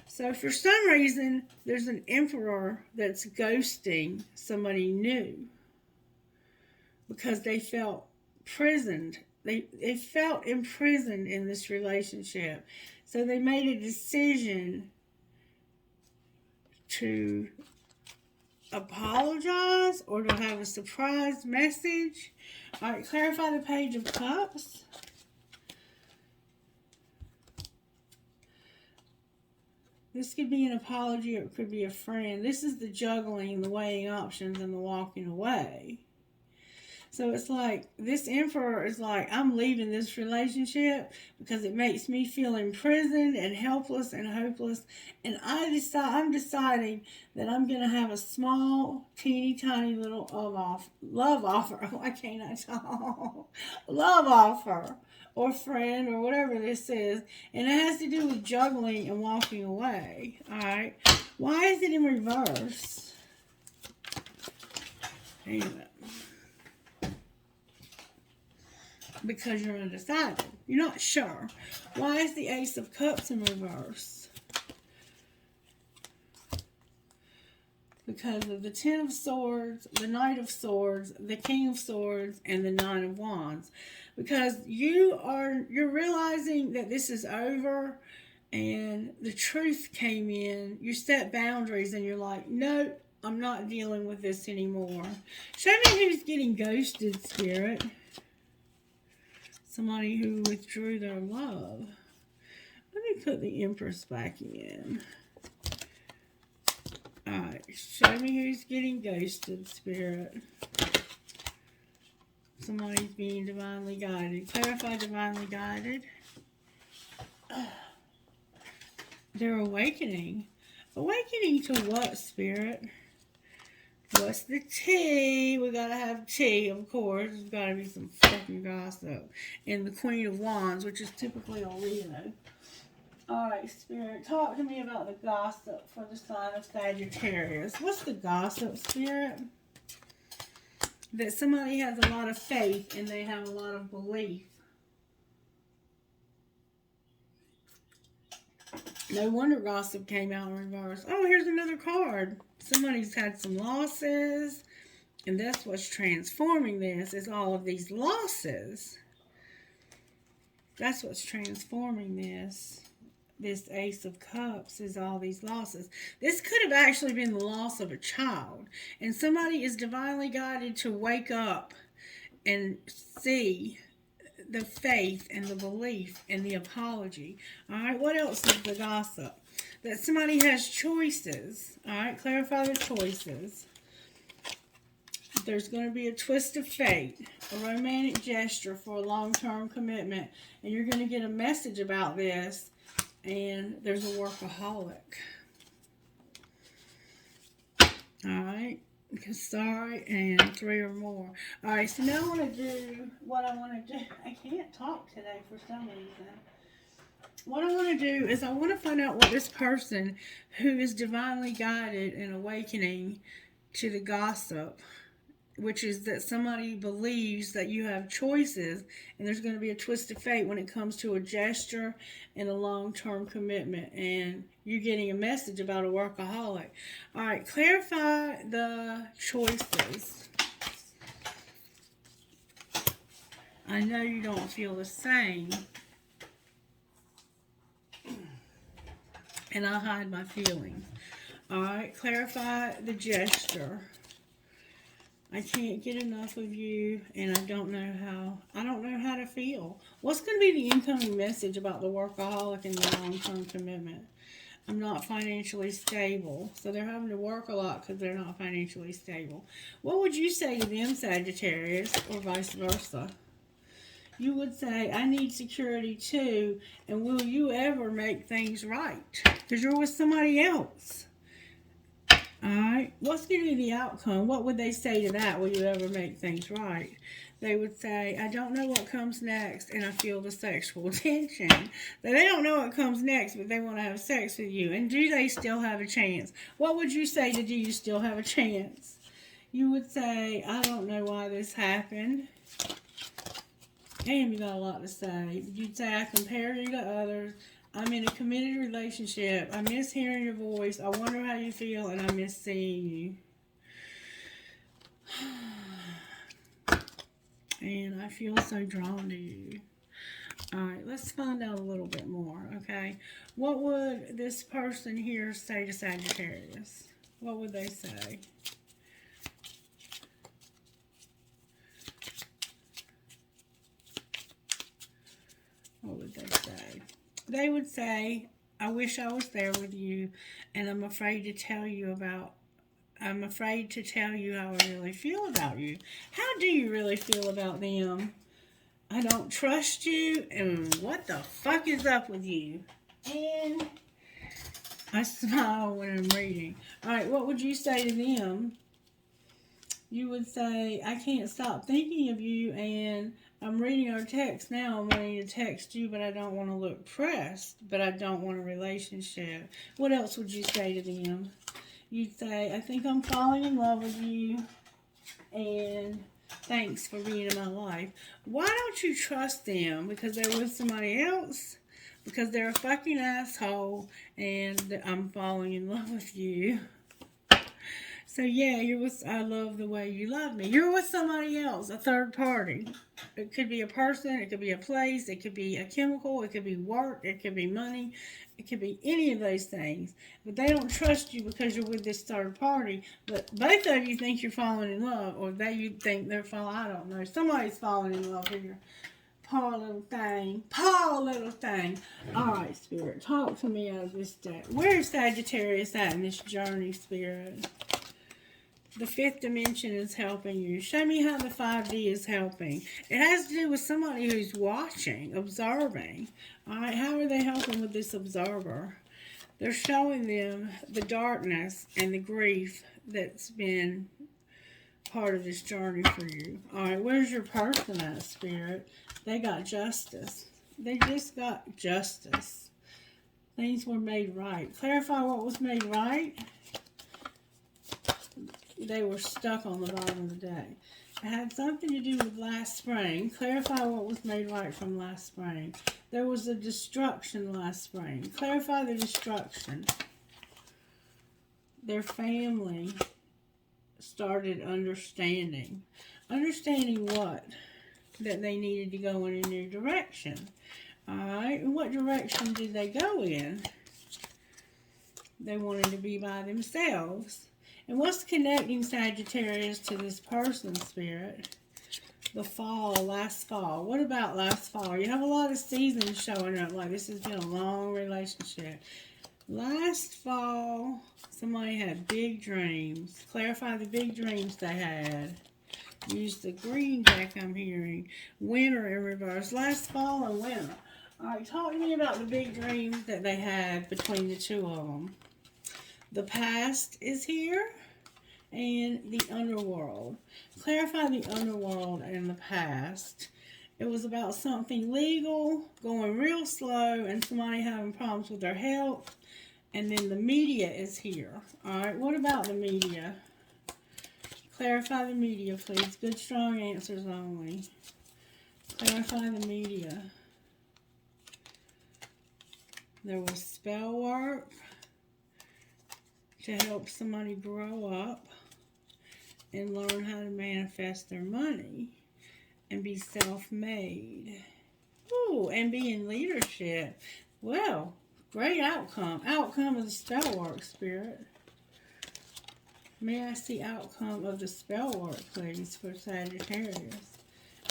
So for some reason, there's an Emperor that's ghosting somebody new. Because they felt imprisoned. They felt imprisoned in this relationship. So they made a decision to apologize or to have a surprise message. All right, clarify the Page of Cups. This could be an apology or it could be a friend. This is the juggling, the weighing options, and the walking away. So it's like, this Emperor is like, I'm leaving this relationship because it makes me feel imprisoned and helpless and hopeless. And I'm deciding that I'm going to have a small, teeny tiny little love offer. Why can't I talk? Love offer or friend or whatever this is. And it has to do with juggling and walking away. All right. Why is it in reverse? Hang on. Because you're undecided. You're not sure. Why is the Ace of Cups in reverse? Because of the 10 of Swords, the Knight of Swords, the King of Swords, and the 9 of Wands. Because you're realizing that this is over and the truth came in. You set boundaries and you're like, no, I'm not dealing with this anymore. Show me who's getting ghosted, Spirit. Somebody who withdrew their love. Let me put the Empress back in. Alright, show me who's getting ghosted, Spirit. Somebody's being divinely guided. Clarify divinely guided. They're awakening. Awakening to what, Spirit? What's the tea? We gotta have tea, of course. There's gotta be some fucking gossip. And the Queen of Wands, which is typically a Leo. Alright, Spirit, talk to me about the gossip for the sign of Sagittarius. What's the gossip, Spirit? That somebody has a lot of faith and they have a lot of belief. No wonder gossip came out in reverse. Oh, here's another card. Somebody's had some losses. And that's what's transforming this, is all of these losses. That's what's transforming this. This Ace of Cups is all these losses. This could have actually been the loss of a child. And somebody is divinely guided to wake up and see the faith and the belief and the apology. Alright, what else is the gossip? That somebody has choices. Alright, clarify the choices. There's going to be a twist of fate, a romantic gesture for a long-term commitment, and you're going to get a message about this. And there's a workaholic. Alright. Sorry. And 3 or more. Alright, so now I want to do what I want to do. I can't talk today for some reason. What I want to do is I want to find out what this person who is divinely guided and awakening to the gossip, which is that somebody believes that you have choices and there's going to be a twist of fate when it comes to a gesture and a long-term commitment, and you're getting a message about a workaholic. All right, clarify the choices. I know you don't feel the same, and I hide my feelings. All right, clarify the gesture. I can't get enough of you, and I don't know how to feel. What's going to be the incoming message about the workaholic and the long-term commitment? I'm not financially stable. So they're having to work a lot because they're not financially stable. What would you say to them, Sagittarius, or vice versa? You would say, I need security too, and will you ever make things right? Because you're with somebody else. Alright, what's going to be the outcome? What would they say to that? Will you ever make things right? They would say, I don't know what comes next, and I feel the sexual tension. So they don't know what comes next, but they want to have sex with you. And do they still have a chance? What would you say to do you still have a chance? You would say, I don't know why this happened. Damn, you got a lot to say. You'd say, I compare you to others. I'm in a committed relationship. I miss hearing your voice. I wonder how you feel, and I miss seeing you. And I feel so drawn to you. Alright, let's find out a little bit more, okay? What would this person here say to Sagittarius? What would they say? What would they say? They would say, I wish I was there with you, and I'm afraid to tell you how I really feel about you. How do you really feel about them? I don't trust you, and what the fuck is up with you? And I smile when I'm reading. Alright, what would you say to them? You would say, I can't stop thinking of you, and I'm reading our text now. I'm wanting to text you, but I don't want to look pressed, but I don't want a relationship. What else would you say to them? You'd say, I think I'm falling in love with you, and thanks for being in my life. Why don't you trust them? Because they're with somebody else? Because they're a fucking asshole, and I'm falling in love with you. So yeah, I love the way you love me. You're with somebody else, a third party. It could be a person, it could be a place, it could be a chemical, it could be work, it could be money, it could be any of those things. But they don't trust you because you're with this third party. But both of you think you're falling in love, or you think they're falling, I don't know. Somebody's falling in love here. Poor little thing. Poor little thing. Alright, Spirit. Talk to me out of this deck. Where is Sagittarius at in this journey, Spirit? The 5th dimension is helping you. Show me how the 5D is helping. It has to do with somebody who's watching, observing. Alright, how are they helping with this observer? They're showing them the darkness and the grief that's been part of this journey for you. Alright, where's your person at, Spirit? They got justice. They just got justice. Things were made right. Clarify what was made right. They were stuck on the bottom of the deck. It had something to do with last spring. Clarify what was made right from last spring. There was a destruction last spring. Clarify the destruction. Their family started understanding. Understanding what? That they needed to go in a new direction. Alright, and what direction did they go in? They wanted to be by themselves. And what's connecting Sagittarius to this person, Spirit? The fall, last fall. What about last fall? You have a lot of seasons showing up, like this has been a long relationship. Last fall, somebody had big dreams. Clarify the big dreams they had. Use the green deck I'm hearing. Winter in reverse. Last fall and winter. Alright, talk to me about the big dreams that they had between the two of them. The past is here. And the underworld. Clarify the underworld and the past. It was about something legal, going real slow, and somebody having problems with their health. And then the media is here. Alright, what about the media? Clarify the media, please. Good, strong answers only. Clarify the media. There was spell work to help somebody grow up and learn how to manifest their money and be self-made. Ooh, and be in leadership. Well, great outcome. Outcome of the spell work, Spirit. May I see outcome of the spell work, please, for Sagittarius?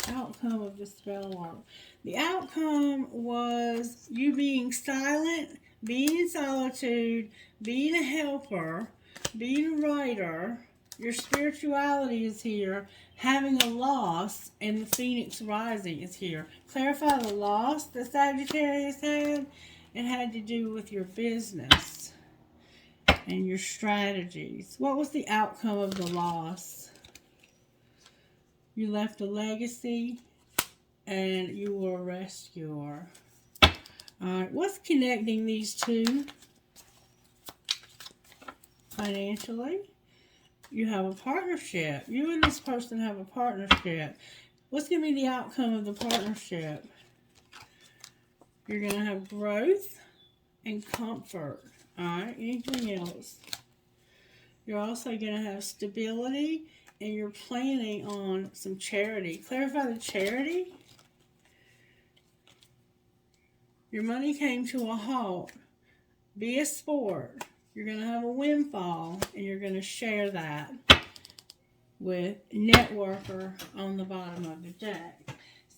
Outcome of the spell work. The outcome was you being silent, being in solitude, being a helper, being a writer. Your spirituality is here. Having a loss, and the Phoenix rising is here. Clarify the loss that Sagittarius had. It had to do with your business and your strategies. What was the outcome of the loss? You left a legacy and you were a rescuer. Alright, what's connecting these two? Financially, you have a partnership. You and this person have a partnership. What's going to be the outcome of the partnership? You're going to have growth and comfort. Alright, anything else? You're also going to have stability, and you're planning on some charity. Clarify the charity. Your money came to a halt. Be a sport. You're going to have a windfall, and you're going to share that with networker on the bottom of the deck.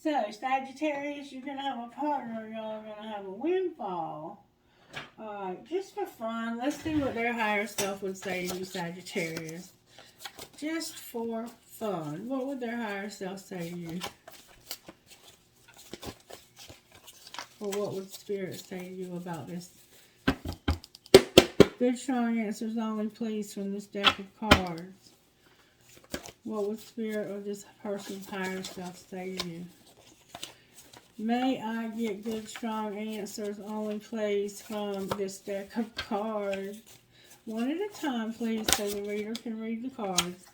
So, Sagittarius, you're going to have a partner. Y'all are going to have a windfall. Alright, just for fun, let's see what their higher self would say to you, Sagittarius. Just for fun. What would their higher self say to you? Or what would Spirit say to you about this? Good, strong answers only, please, from this deck of cards. What would Spirit or this person's higher self say to you? May I get good, strong answers only, please, from this deck of cards? One at a time, please, so the reader can read the cards.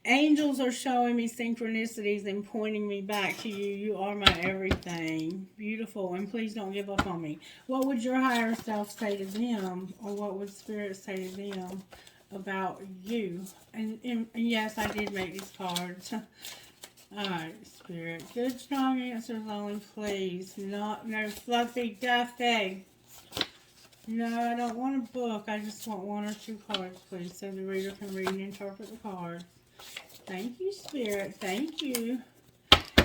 Angels are showing me synchronicities and pointing me back to you. You are my everything. Beautiful. And please don't give up on me. What would your higher self say to them? Or what would Spirit say to them about you? And yes, I did make these cards. Alright, Spirit. Good, strong answers only, please. No fluffy duffy. No, I don't want a book. I just want one or two cards, please, so the reader can read and interpret the cards. Thank you, Spirit. Thank you.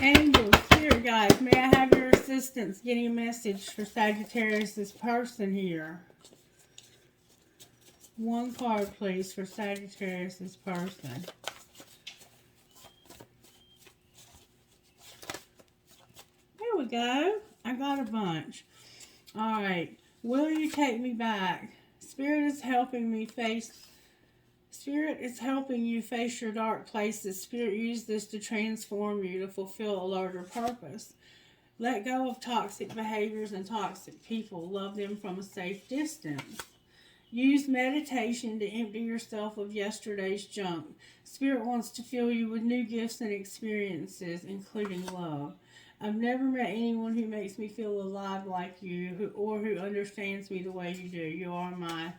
Angels, spirit guides, may I have your assistance getting a message for Sagittarius, this person here? One card, please, for Sagittarius, this person. There we go. I got a bunch. Alright. Will you take me back? Spirit is helping me face... Spirit is helping you face your dark places. Spirit used this to transform you to fulfill a larger purpose. Let go of toxic behaviors and toxic people. Love them from a safe distance. Use meditation to empty yourself of yesterday's junk. Spirit wants to fill you with new gifts and experiences, including love. I've never met anyone who makes me feel alive like you, or who understands me the way you do. You are my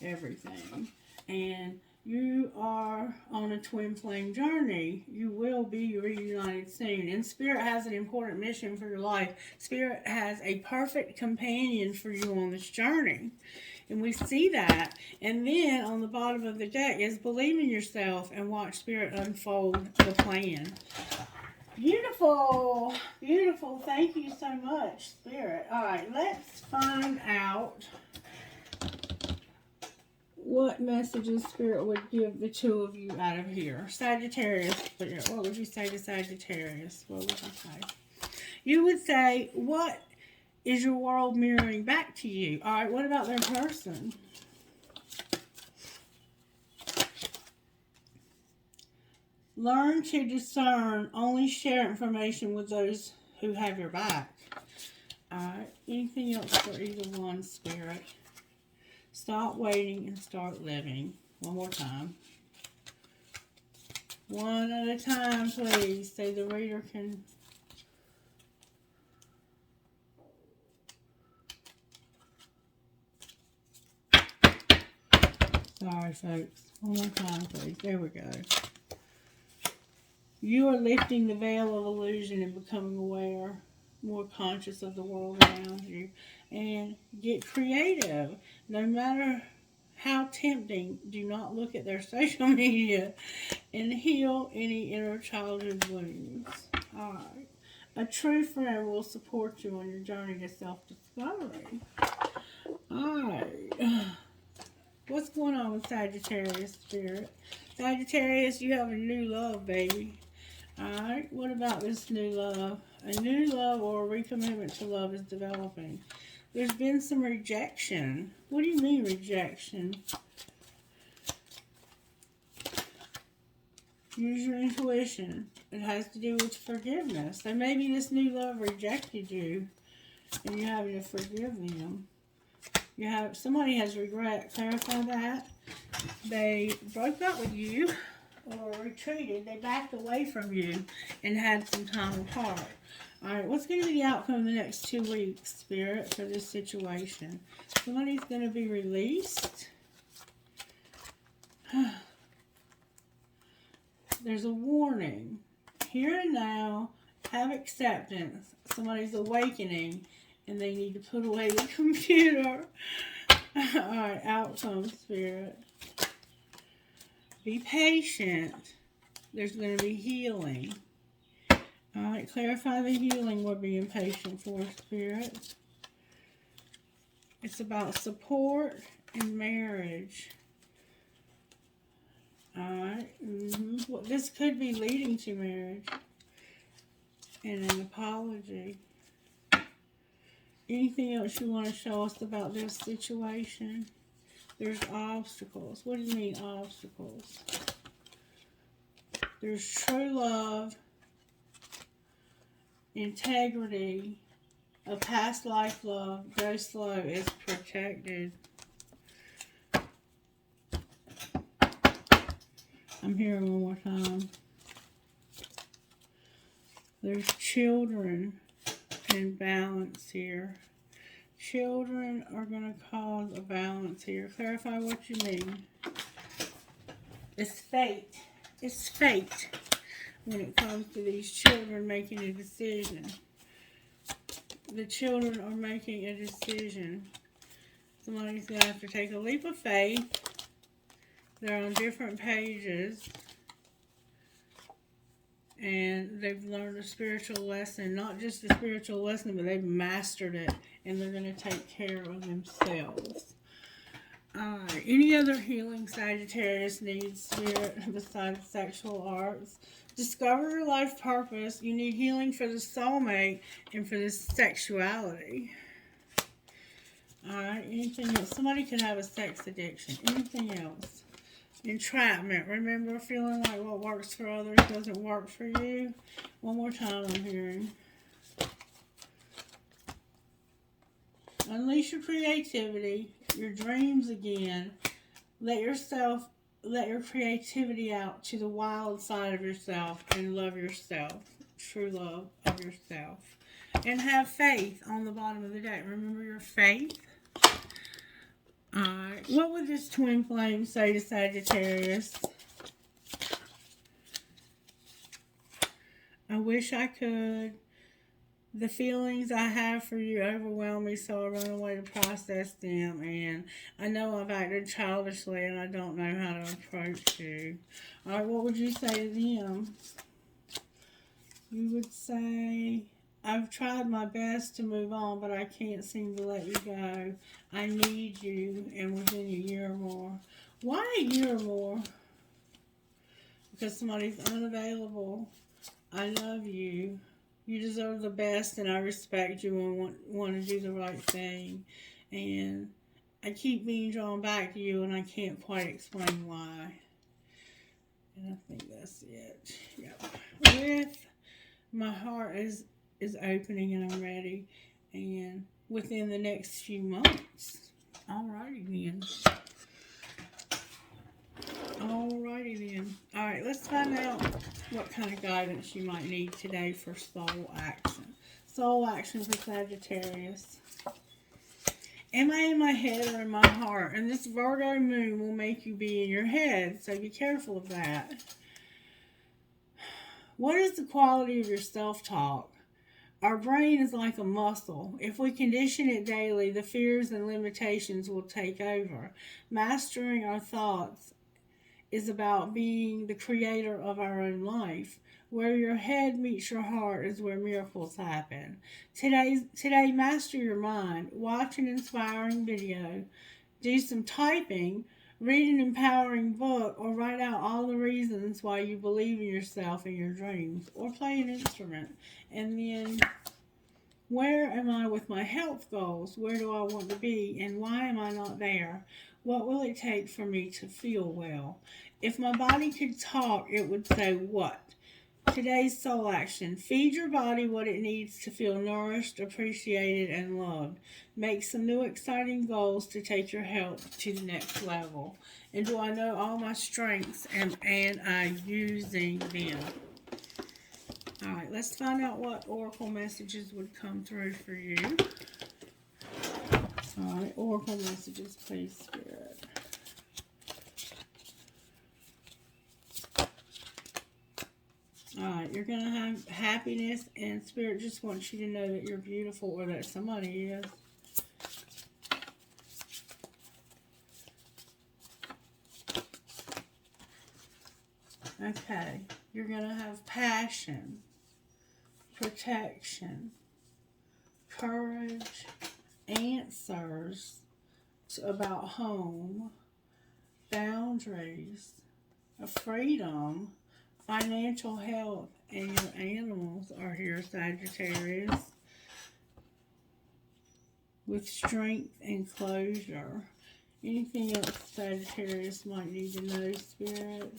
everything. And you are on a twin flame journey. You will be reunited soon. And Spirit has an important mission for your life. Spirit has a perfect companion for you on this journey. And we see that. And then on the bottom of the deck is believe in yourself and watch Spirit unfold the plan. Beautiful. Beautiful. Thank you so much, Spirit. All right, let's find out what messages Spirit would give the two of you out of here. Sagittarius, Spirit, what would you say to Sagittarius? What would you say? You would say, what is your world mirroring back to you? All right, what about their person? Learn to discern. Only share information with those who have your back. All right, anything else for either one, Spirit? Stop waiting and start living. One more time. One at a time, please, so the reader can... Sorry, folks. One more time, please. There we go. You are lifting the veil of illusion and becoming aware, more conscious of the world around you. And get creative. No matter how tempting, do not look at their social media, and heal any inner childhood wounds. Alright. A true friend will support you on your journey to self-discovery. Alright. What's going on with Sagittarius, Spirit? Sagittarius, you have a new love, baby. Alright, what about this new love? A new love or a recommitment to love is developing. There's been some rejection. What do you mean rejection? Use your intuition. It has to do with forgiveness. So maybe this new love rejected you and you're having to forgive them. Somebody has regret. Clarify that. They broke up with you or retreated. They backed away from you and had some time apart. Alright, what's going to be the outcome in the next 2 weeks, Spirit, for this situation? Somebody's going to be released. There's a warning. Here and now, have acceptance. Somebody's awakening and they need to put away the computer. Alright, outcome, Spirit. Be patient. There's going to be healing. Alright, clarify the healing we're being patient for, Spirit. It's about support and marriage. Alright. Well, this could be leading to marriage. And an apology. Anything else you want to show us about this situation? There's obstacles. What do you mean obstacles? There's true love, integrity, a past life love, ghost love is protected. I'm hearing one more time. There's children and balance here. Children are going to cause a balance here. Clarify what you mean. It's fate. It's fate when it comes to these children making a decision. The children are making a decision. Somebody's going to have to take a leap of faith. They're on different pages. and they've learned a spiritual lesson. Not just a spiritual lesson, but they've mastered it, and they're going to take care of themselves. Any other healing Sagittarius needs, Spirit, besides sexual arts? Discover your life purpose. You need healing for the soulmate and for this sexuality. Alright, anything else? Somebody could have a sex addiction. Anything else? Entrapment. Remember, feeling like what works for others doesn't work for you? One more time I'm hearing. Unleash your creativity, your dreams again. Let your creativity out to the wild side of yourself and love yourself. True love of yourself. And have faith on the bottom of the deck. Remember your faith. Alright, what would this twin flame say to Sagittarius? I wish I could. The feelings I have for you overwhelm me, so I run away to process them. And I know I've acted childishly and I don't know how to approach you. Alright, what would you say to them? You would say, I've tried my best to move on, but I can't seem to let you go. I need you, and within a year or more. Why a year or more? Because somebody's unavailable. I love you. You deserve the best, and I respect you and want to do the right thing. And I keep being drawn back to you, and I can't quite explain why. And I think that's it. Yep. With my heart is opening, and I'm ready. And within the next few months. Alrighty then. Alrighty then. Alright, let's find out what kind of guidance you might need today for soul action. Soul action for Sagittarius. Am I in my head or in my heart? And this Virgo moon will make you be in your head, so be careful of that. What is the quality of your self-talk? Our brain is like a muscle. If we condition it daily, the fears and limitations will take over. Mastering our thoughts is about being the creator of our own life. Where your head meets your heart is where miracles happen. Today, master your mind. Watch an inspiring video. Do some typing. Read an empowering book, or write out all the reasons why you believe in yourself and your dreams, or play an instrument. And then, where am I with my health goals? Where do I want to be, and why am I not there? What will it take for me to feel well? If my body could talk, it would say what? Today's soul action. Feed your body what it needs to feel nourished, appreciated, and loved. Make some new exciting goals to take your health to the next level. And do I know all my strengths and I using them? Alright, let's find out what oracle messages would come through for you. Alright, oracle messages, please, Spirit. Alright, you're going to have happiness, and Spirit just wants you to know that you're beautiful, or that somebody is. Okay, you're going to have passion, protection, courage, answers about home, boundaries, freedom, financial health, and your animals are here, Sagittarius. With strength and closure. Anything else Sagittarius might need to know, Spirit?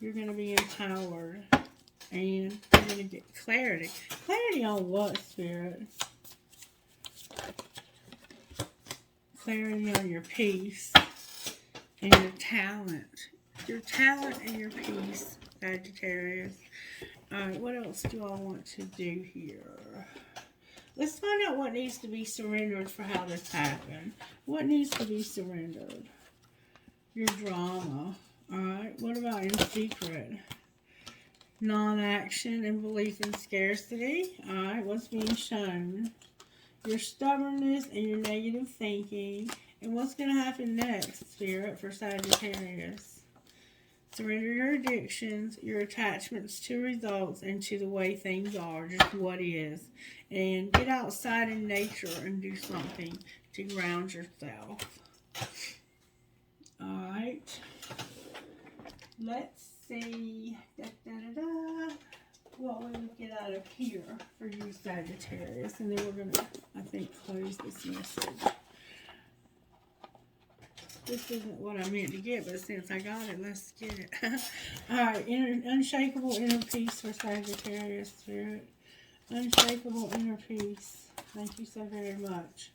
You're going to be empowered. And you're going to get clarity. Clarity on what, Spirit? Clarity on your peace and your talent. Your talent and your peace, Sagittarius. Alright, what else do I want to do here? Let's find out what needs to be surrendered for how this happened. What needs to be surrendered? Your drama. Alright, what about in secret? Non-action and belief in scarcity. Alright, what's being shown? Your stubbornness and your negative thinking. And what's going to happen next, Spirit, for Sagittarius? Surrender your addictions, your attachments to results, and to the way things are, just what is. And get outside in nature and do something to ground yourself. Alright. Let's see. What we will get out of here for you, Sagittarius. And then we're going to, I think, close this message. This isn't what I meant to get, but since I got it, let's get it. Alright, unshakable inner peace for Sagittarius Spirit. Unshakable inner peace. Thank you so very much.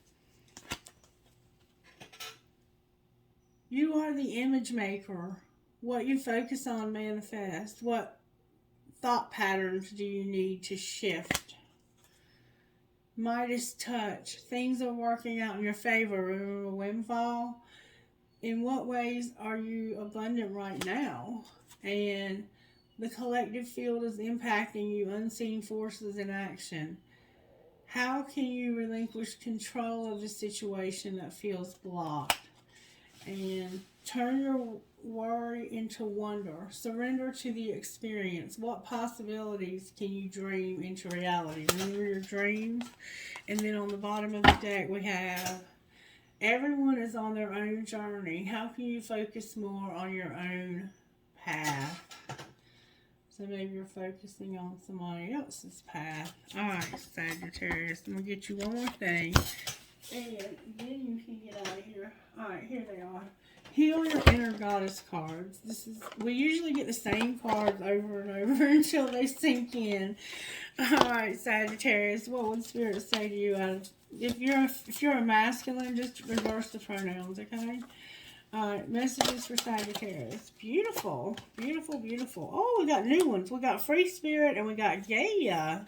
You are the image maker. What you focus on manifests. What thought patterns do you need to shift? Midas touch. Things are working out in your favor. Remember windfall? In what ways are you abundant right now? And the collective field is impacting you, unseen forces in action. How can you relinquish control of the situation that feels blocked? And turn your worry into wonder. Surrender to the experience. What possibilities can you dream into reality? Remember your dreams. And then on the bottom of the deck we have, everyone is on their own journey. How can you focus more on your own path? So maybe you're focusing on somebody else's path. Alright, Sagittarius. I'm going to get you one more thing. And then you can get out of here. Alright, here they are. Heal your inner goddess cards. We usually get the same cards over and over until they sink in. Alright, Sagittarius, what would Spirit say to you? If you're a masculine, just reverse the pronouns, okay? Alright, messages for Sagittarius. Beautiful, beautiful, beautiful. Oh, we got new ones. We got Free Spirit and we got Gaia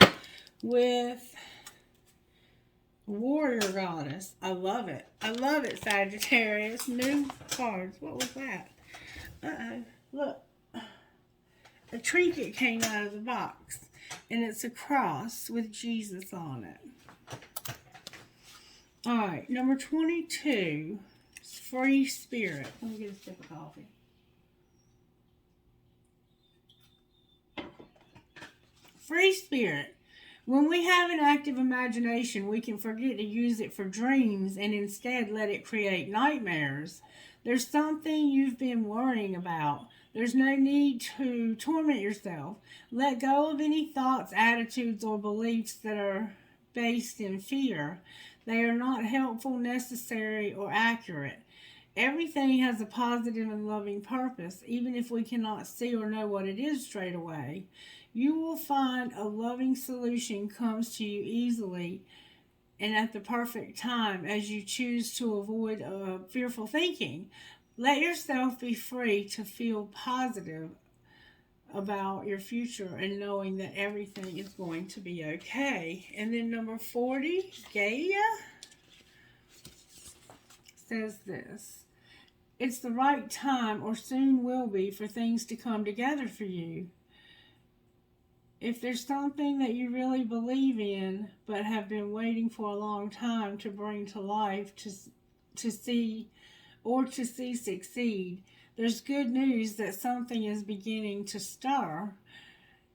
with Warrior Goddess. I love it. I love it, Sagittarius. New cards. What was that? Uh-oh. Look. A trinket came out of the box. And it's a cross with Jesus on it. Alright, number 22. Free Spirit. Let me get a sip of coffee. Free Spirit. When we have an active imagination, we can forget to use it for dreams and instead let it create nightmares. There's something you've been worrying about. There's no need to torment yourself. Let go of any thoughts, attitudes, or beliefs that are based in fear. They are not helpful, necessary, or accurate. Everything has a positive and loving purpose, even if we cannot see or know what it is straight away. You will find a loving solution comes to you easily and at the perfect time as you choose to avoid fearful thinking. Let yourself be free to feel positive about your future and knowing that everything is going to be okay. And then number 40, Gaia, says this. It's the right time, or soon will be, for things to come together for you. If there's something that you really believe in, but have been waiting for a long time to bring to life, to see succeed, there's good news that something is beginning to stir.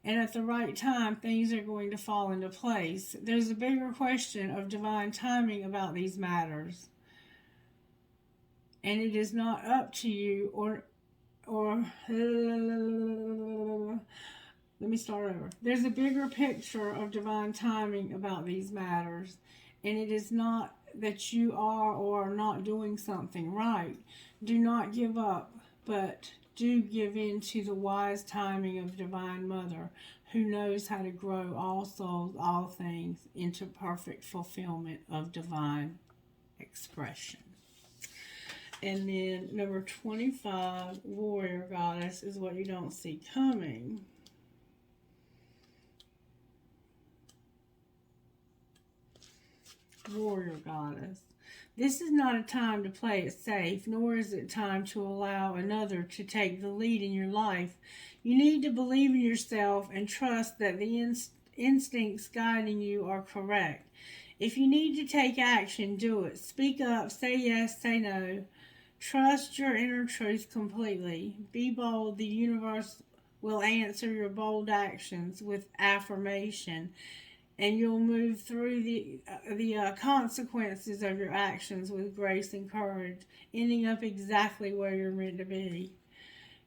And at the right time, things are going to fall into place. There's a bigger question of divine timing about these matters. And it is not up to you let me start over. There's a bigger picture of divine timing about these matters, and it is not that you are or are not doing something right. Do not give up, but do give in to the wise timing of Divine Mother, who knows how to grow all souls, all things, into perfect fulfillment of divine expression. And then number 25, Warrior Goddess, is what you don't see coming. Warrior Goddess. This is not a time to play it safe, nor is it time to allow another to take the lead in your life. You need to believe in yourself and trust that the instincts guiding you are correct. If you need to take action, do it. Speak up, say yes, say no. Trust your inner truth completely. Be bold. The universe will answer your bold actions with affirmation, and you'll move through the consequences of your actions with grace and courage, ending up exactly where you're meant to be.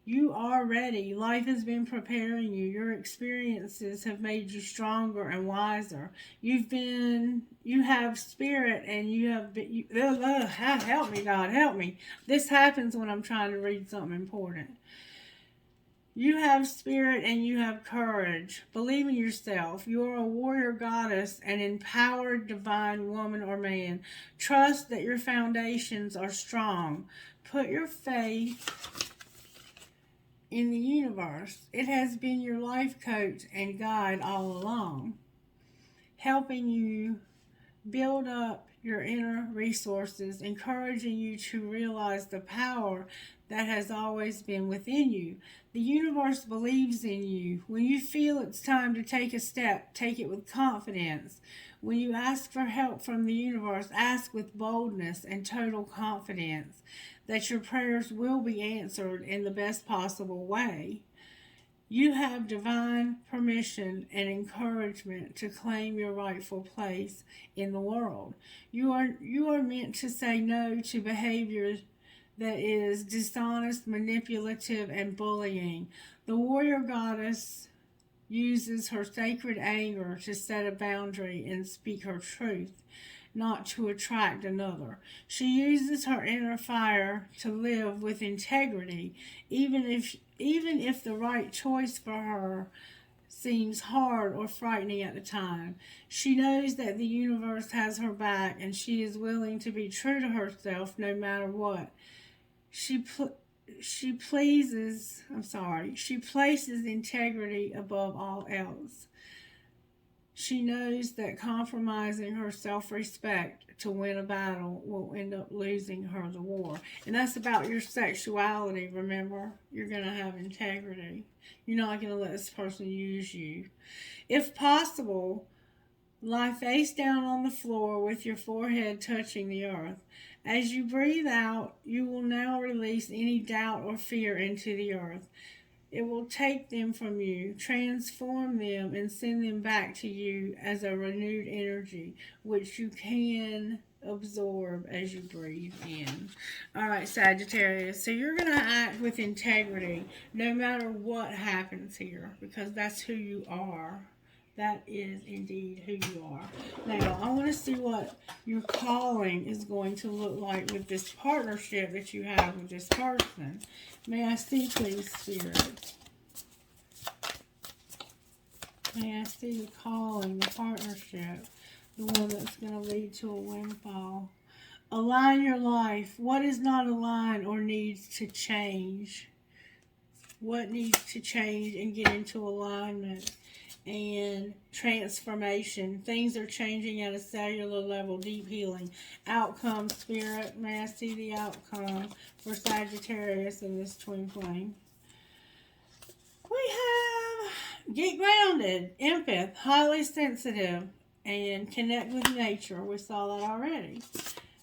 You are ready. Life has been preparing you. Your experiences have made you stronger and wiser. You have spirit, and you have been, help me, God, help me. This happens when I'm trying to read something important. You have spirit and you have courage. Believe in yourself. You are a warrior goddess, an empowered divine woman or man. Trust that your foundations are strong. Put your faith in the universe. It has been your life coach and guide all along, helping you build up your inner resources, encouraging you to realize the power that has always been within you. The universe believes in you. When you feel it's time to take a step, take it with confidence. When you ask for help from the universe, ask with boldness and total confidence that your prayers will be answered in the best possible way. You have divine permission and encouragement to claim your rightful place in the world. You are meant to say no to behavior that is dishonest, manipulative, and bullying. The warrior goddess uses her sacred anger to set a boundary and speak her truth, not to attract another. She uses her inner fire to live with integrity, even if the right choice for her seems hard or frightening at the time. She knows that the universe has her back, and she is willing to be true to herself no matter what. She places integrity above all else. She knows that compromising her self-respect to win a battle will end up losing her the war. And that's about your sexuality, remember? You're going to have integrity. You're not going to let this person use you. If possible, lie face down on the floor with your forehead touching the earth. As you breathe out, you will now release any doubt or fear into the earth. It will take them from you, transform them, and send them back to you as a renewed energy, which you can absorb as you breathe in. All right, Sagittarius. So you're going to act with integrity no matter what happens here, because that's who you are. That is indeed who you are. Now, I want to see what your calling is going to look like with this partnership that you have with this person. May I see, please, Spirit? May I see the calling, the partnership, the one that's going to lead to a windfall? Align your life. What is not aligned or needs to change? What needs to change and get into alignment? And transformation. Things are changing at a cellular level. Deep healing. Outcome, Spirit. May I see the outcome for Sagittarius in this twin flame? We have get grounded, empath, highly sensitive, and connect with nature. We saw that already.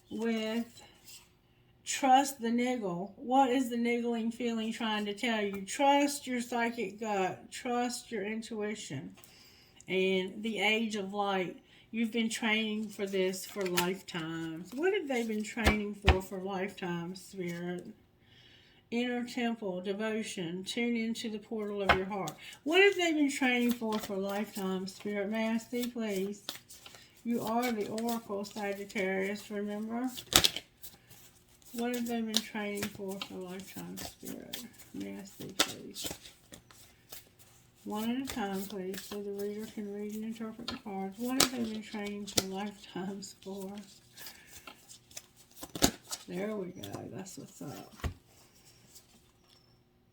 With trust the niggle. What is the niggling feeling trying to tell you? Trust your psychic gut. Trust your intuition. And the age of light. You've been training for this for lifetimes. What have they been training for lifetimes, Spirit? Inner temple, devotion. Tune into the portal of your heart. What have they been training for lifetimes, Spirit? May I see, please? You are the Oracle, Sagittarius, remember? What have they been training for lifetime, Spirit? May I see, please? One at a time, please, so the reader can read and interpret the cards. What have they been training for lifetimes for? There we go. That's what's up.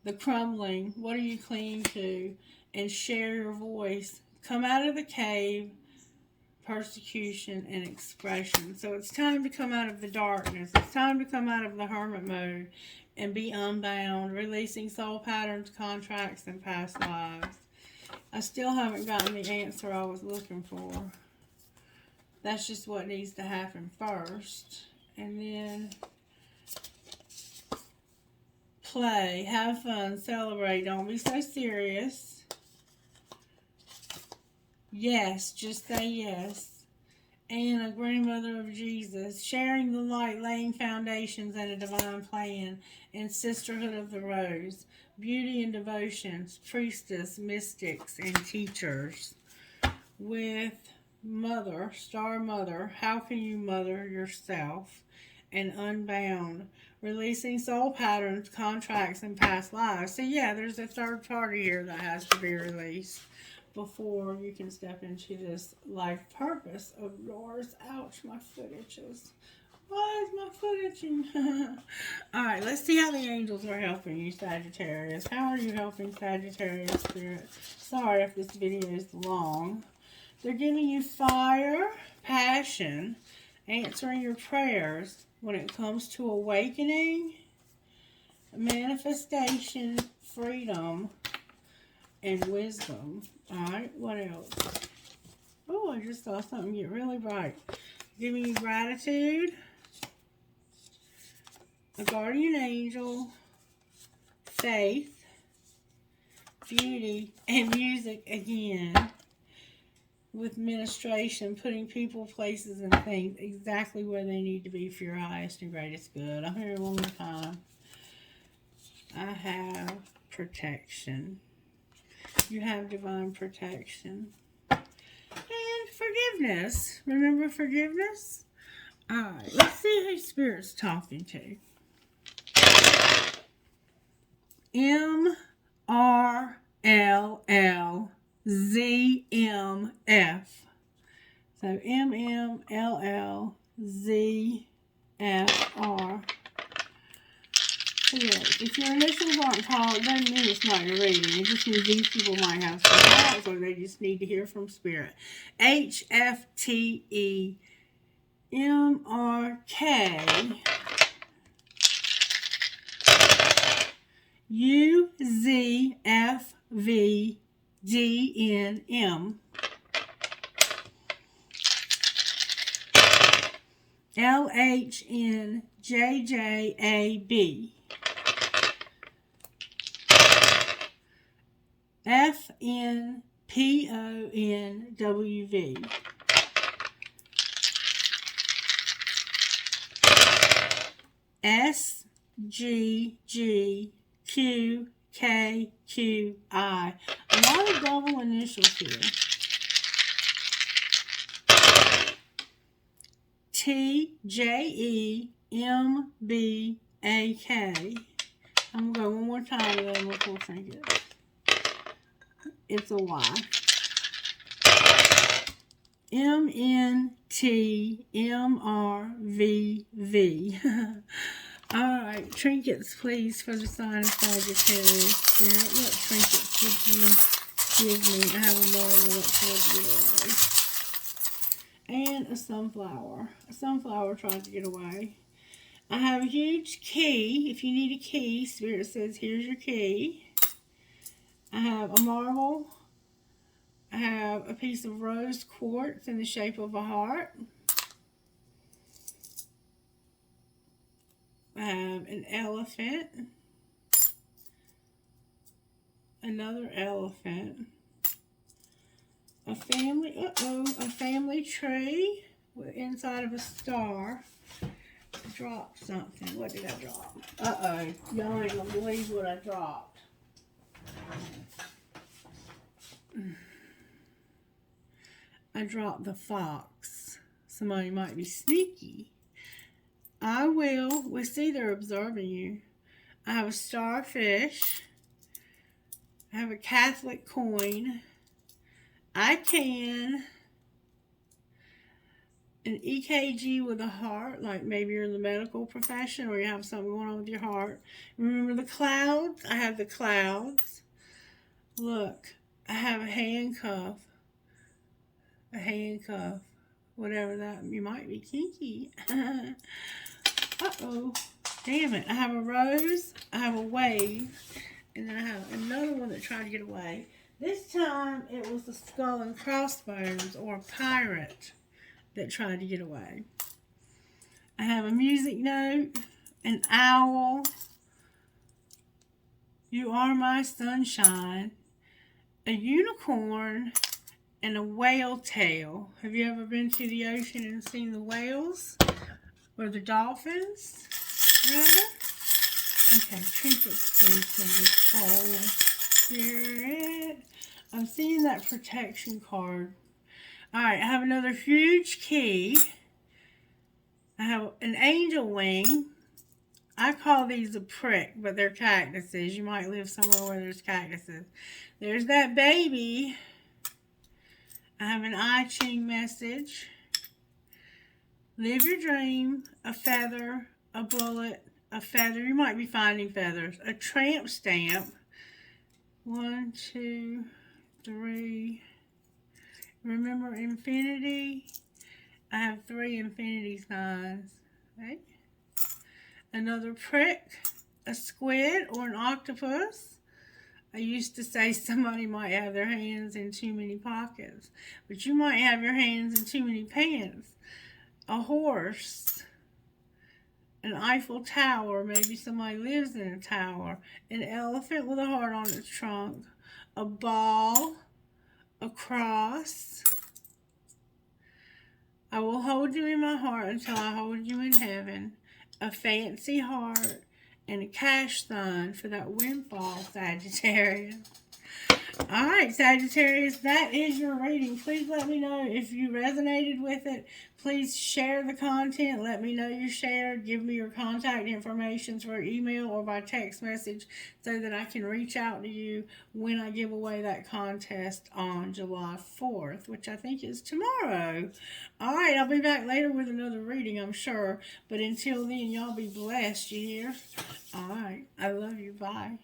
The crumbling. What are you clinging to? And share your voice. Come out of the cave. Persecution and expression. So it's time to come out of the darkness. It's time to come out of the hermit mode and be unbound, releasing soul patterns, contracts, and past lives. I still haven't gotten the answer I was looking for. That's just what needs to happen first. And then play, have fun, celebrate, don't be so serious. Yes, just say yes. Anna, grandmother of Jesus, sharing the light, laying foundations and a divine plan, and sisterhood of the rose, beauty and devotions, priestess, mystics, and teachers. With mother, star mother, how can you mother yourself? And unbound, releasing soul patterns, contracts, and past lives. So yeah, there's a third party here that has to be released before you can step into this life purpose of yours. Ouch, my foot itches. Why is my foot itching? Alright, let's see how the angels are helping you, Sagittarius. How are you helping Sagittarius Spirit? Sorry if this video is long. They're giving you fire, passion, answering your prayers when it comes to awakening, manifestation, freedom, and wisdom. Alright, what else? Oh, I just saw something get really bright. Giving you gratitude, a guardian angel, faith, beauty, and music again. With ministration, putting people, places, and things exactly where they need to be for your highest and greatest good. I'm here one more time. I have protection. You have divine protection. And forgiveness. Remember forgiveness? Alright, let's see who Spirit's talking to. MRLLZMF. So MMLLZFR. If your initials aren't called, it doesn't mean it's not your reading. It just means these people might have some thoughts or they just need to hear from Spirit. HFTEMRK. UZFVDNM. LHNJJAB. FNPONWV. SGGQKQI. A lot of double initials here. TJEMBAK. I'm going to go one more time and then we'll think it. It's a Y. MNTMRVV. Alright, trinkets please for the sign of Sagittarius Spirit. What trinkets would you give me? I have a marble that's hard to get away. And a sunflower. A sunflower tried to get away. I have a huge key. If you need a key, Spirit says, here's your key. I have a marble. I have a piece of rose quartz in the shape of a heart. I have an elephant. Another elephant. A family, a family tree inside of a star. I dropped something. What did I drop? Y'all ain't gonna believe what I dropped. I dropped the fox. Somebody might be sneaky. I will. We see they're observing you. I have a starfish. I have a Catholic coin. I can. An EKG with a heart, like maybe you're in the medical profession or you have something going on with your heart. Remember the clouds? I have the clouds. Look, I have a handcuff. A handcuff. Whatever that, you might be kinky. Uh-oh. Damn it. I have a rose. I have a wave. And then I have another one that tried to get away. This time it was the skull and crossbones or a pirate that tried to get away. I have a music note, an owl, You are my sunshine, a unicorn, and a whale tail. Have you ever been to the ocean and seen the whales? Or the dolphins? Rather? Okay, trinkets please from this soul. Spirit. I'm seeing that protection card. Alright, I have another huge key. I have an angel wing. I call these a prick, but they're cactuses. You might live somewhere where there's cactuses. There's that baby. I have an I Ching message. Live your dream. A feather. A bullet. A feather. You might be finding feathers. A tramp stamp. 1, 2, 3. Remember infinity? I have 3 infinity signs. Okay. Another prick, a squid, or an octopus. I used to say somebody might have their hands in too many pockets, but you might have your hands in too many pants. A horse, an Eiffel Tower, maybe somebody lives in a tower. An elephant with a heart on its trunk. A ball, a cross. I will hold you in my heart until I hold you in heaven. A fancy heart, and a cash sign for that windfall, Sagittarius. Alright, Sagittarius, that is your reading. Please let me know if you resonated with it. Please share the content. Let me know you shared. Give me your contact information through email or by text message so that I can reach out to you when I give away that contest on July 4th, which I think is tomorrow. Alright, I'll be back later with another reading, I'm sure. But until then, y'all be blessed, you hear? Alright, I love you. Bye.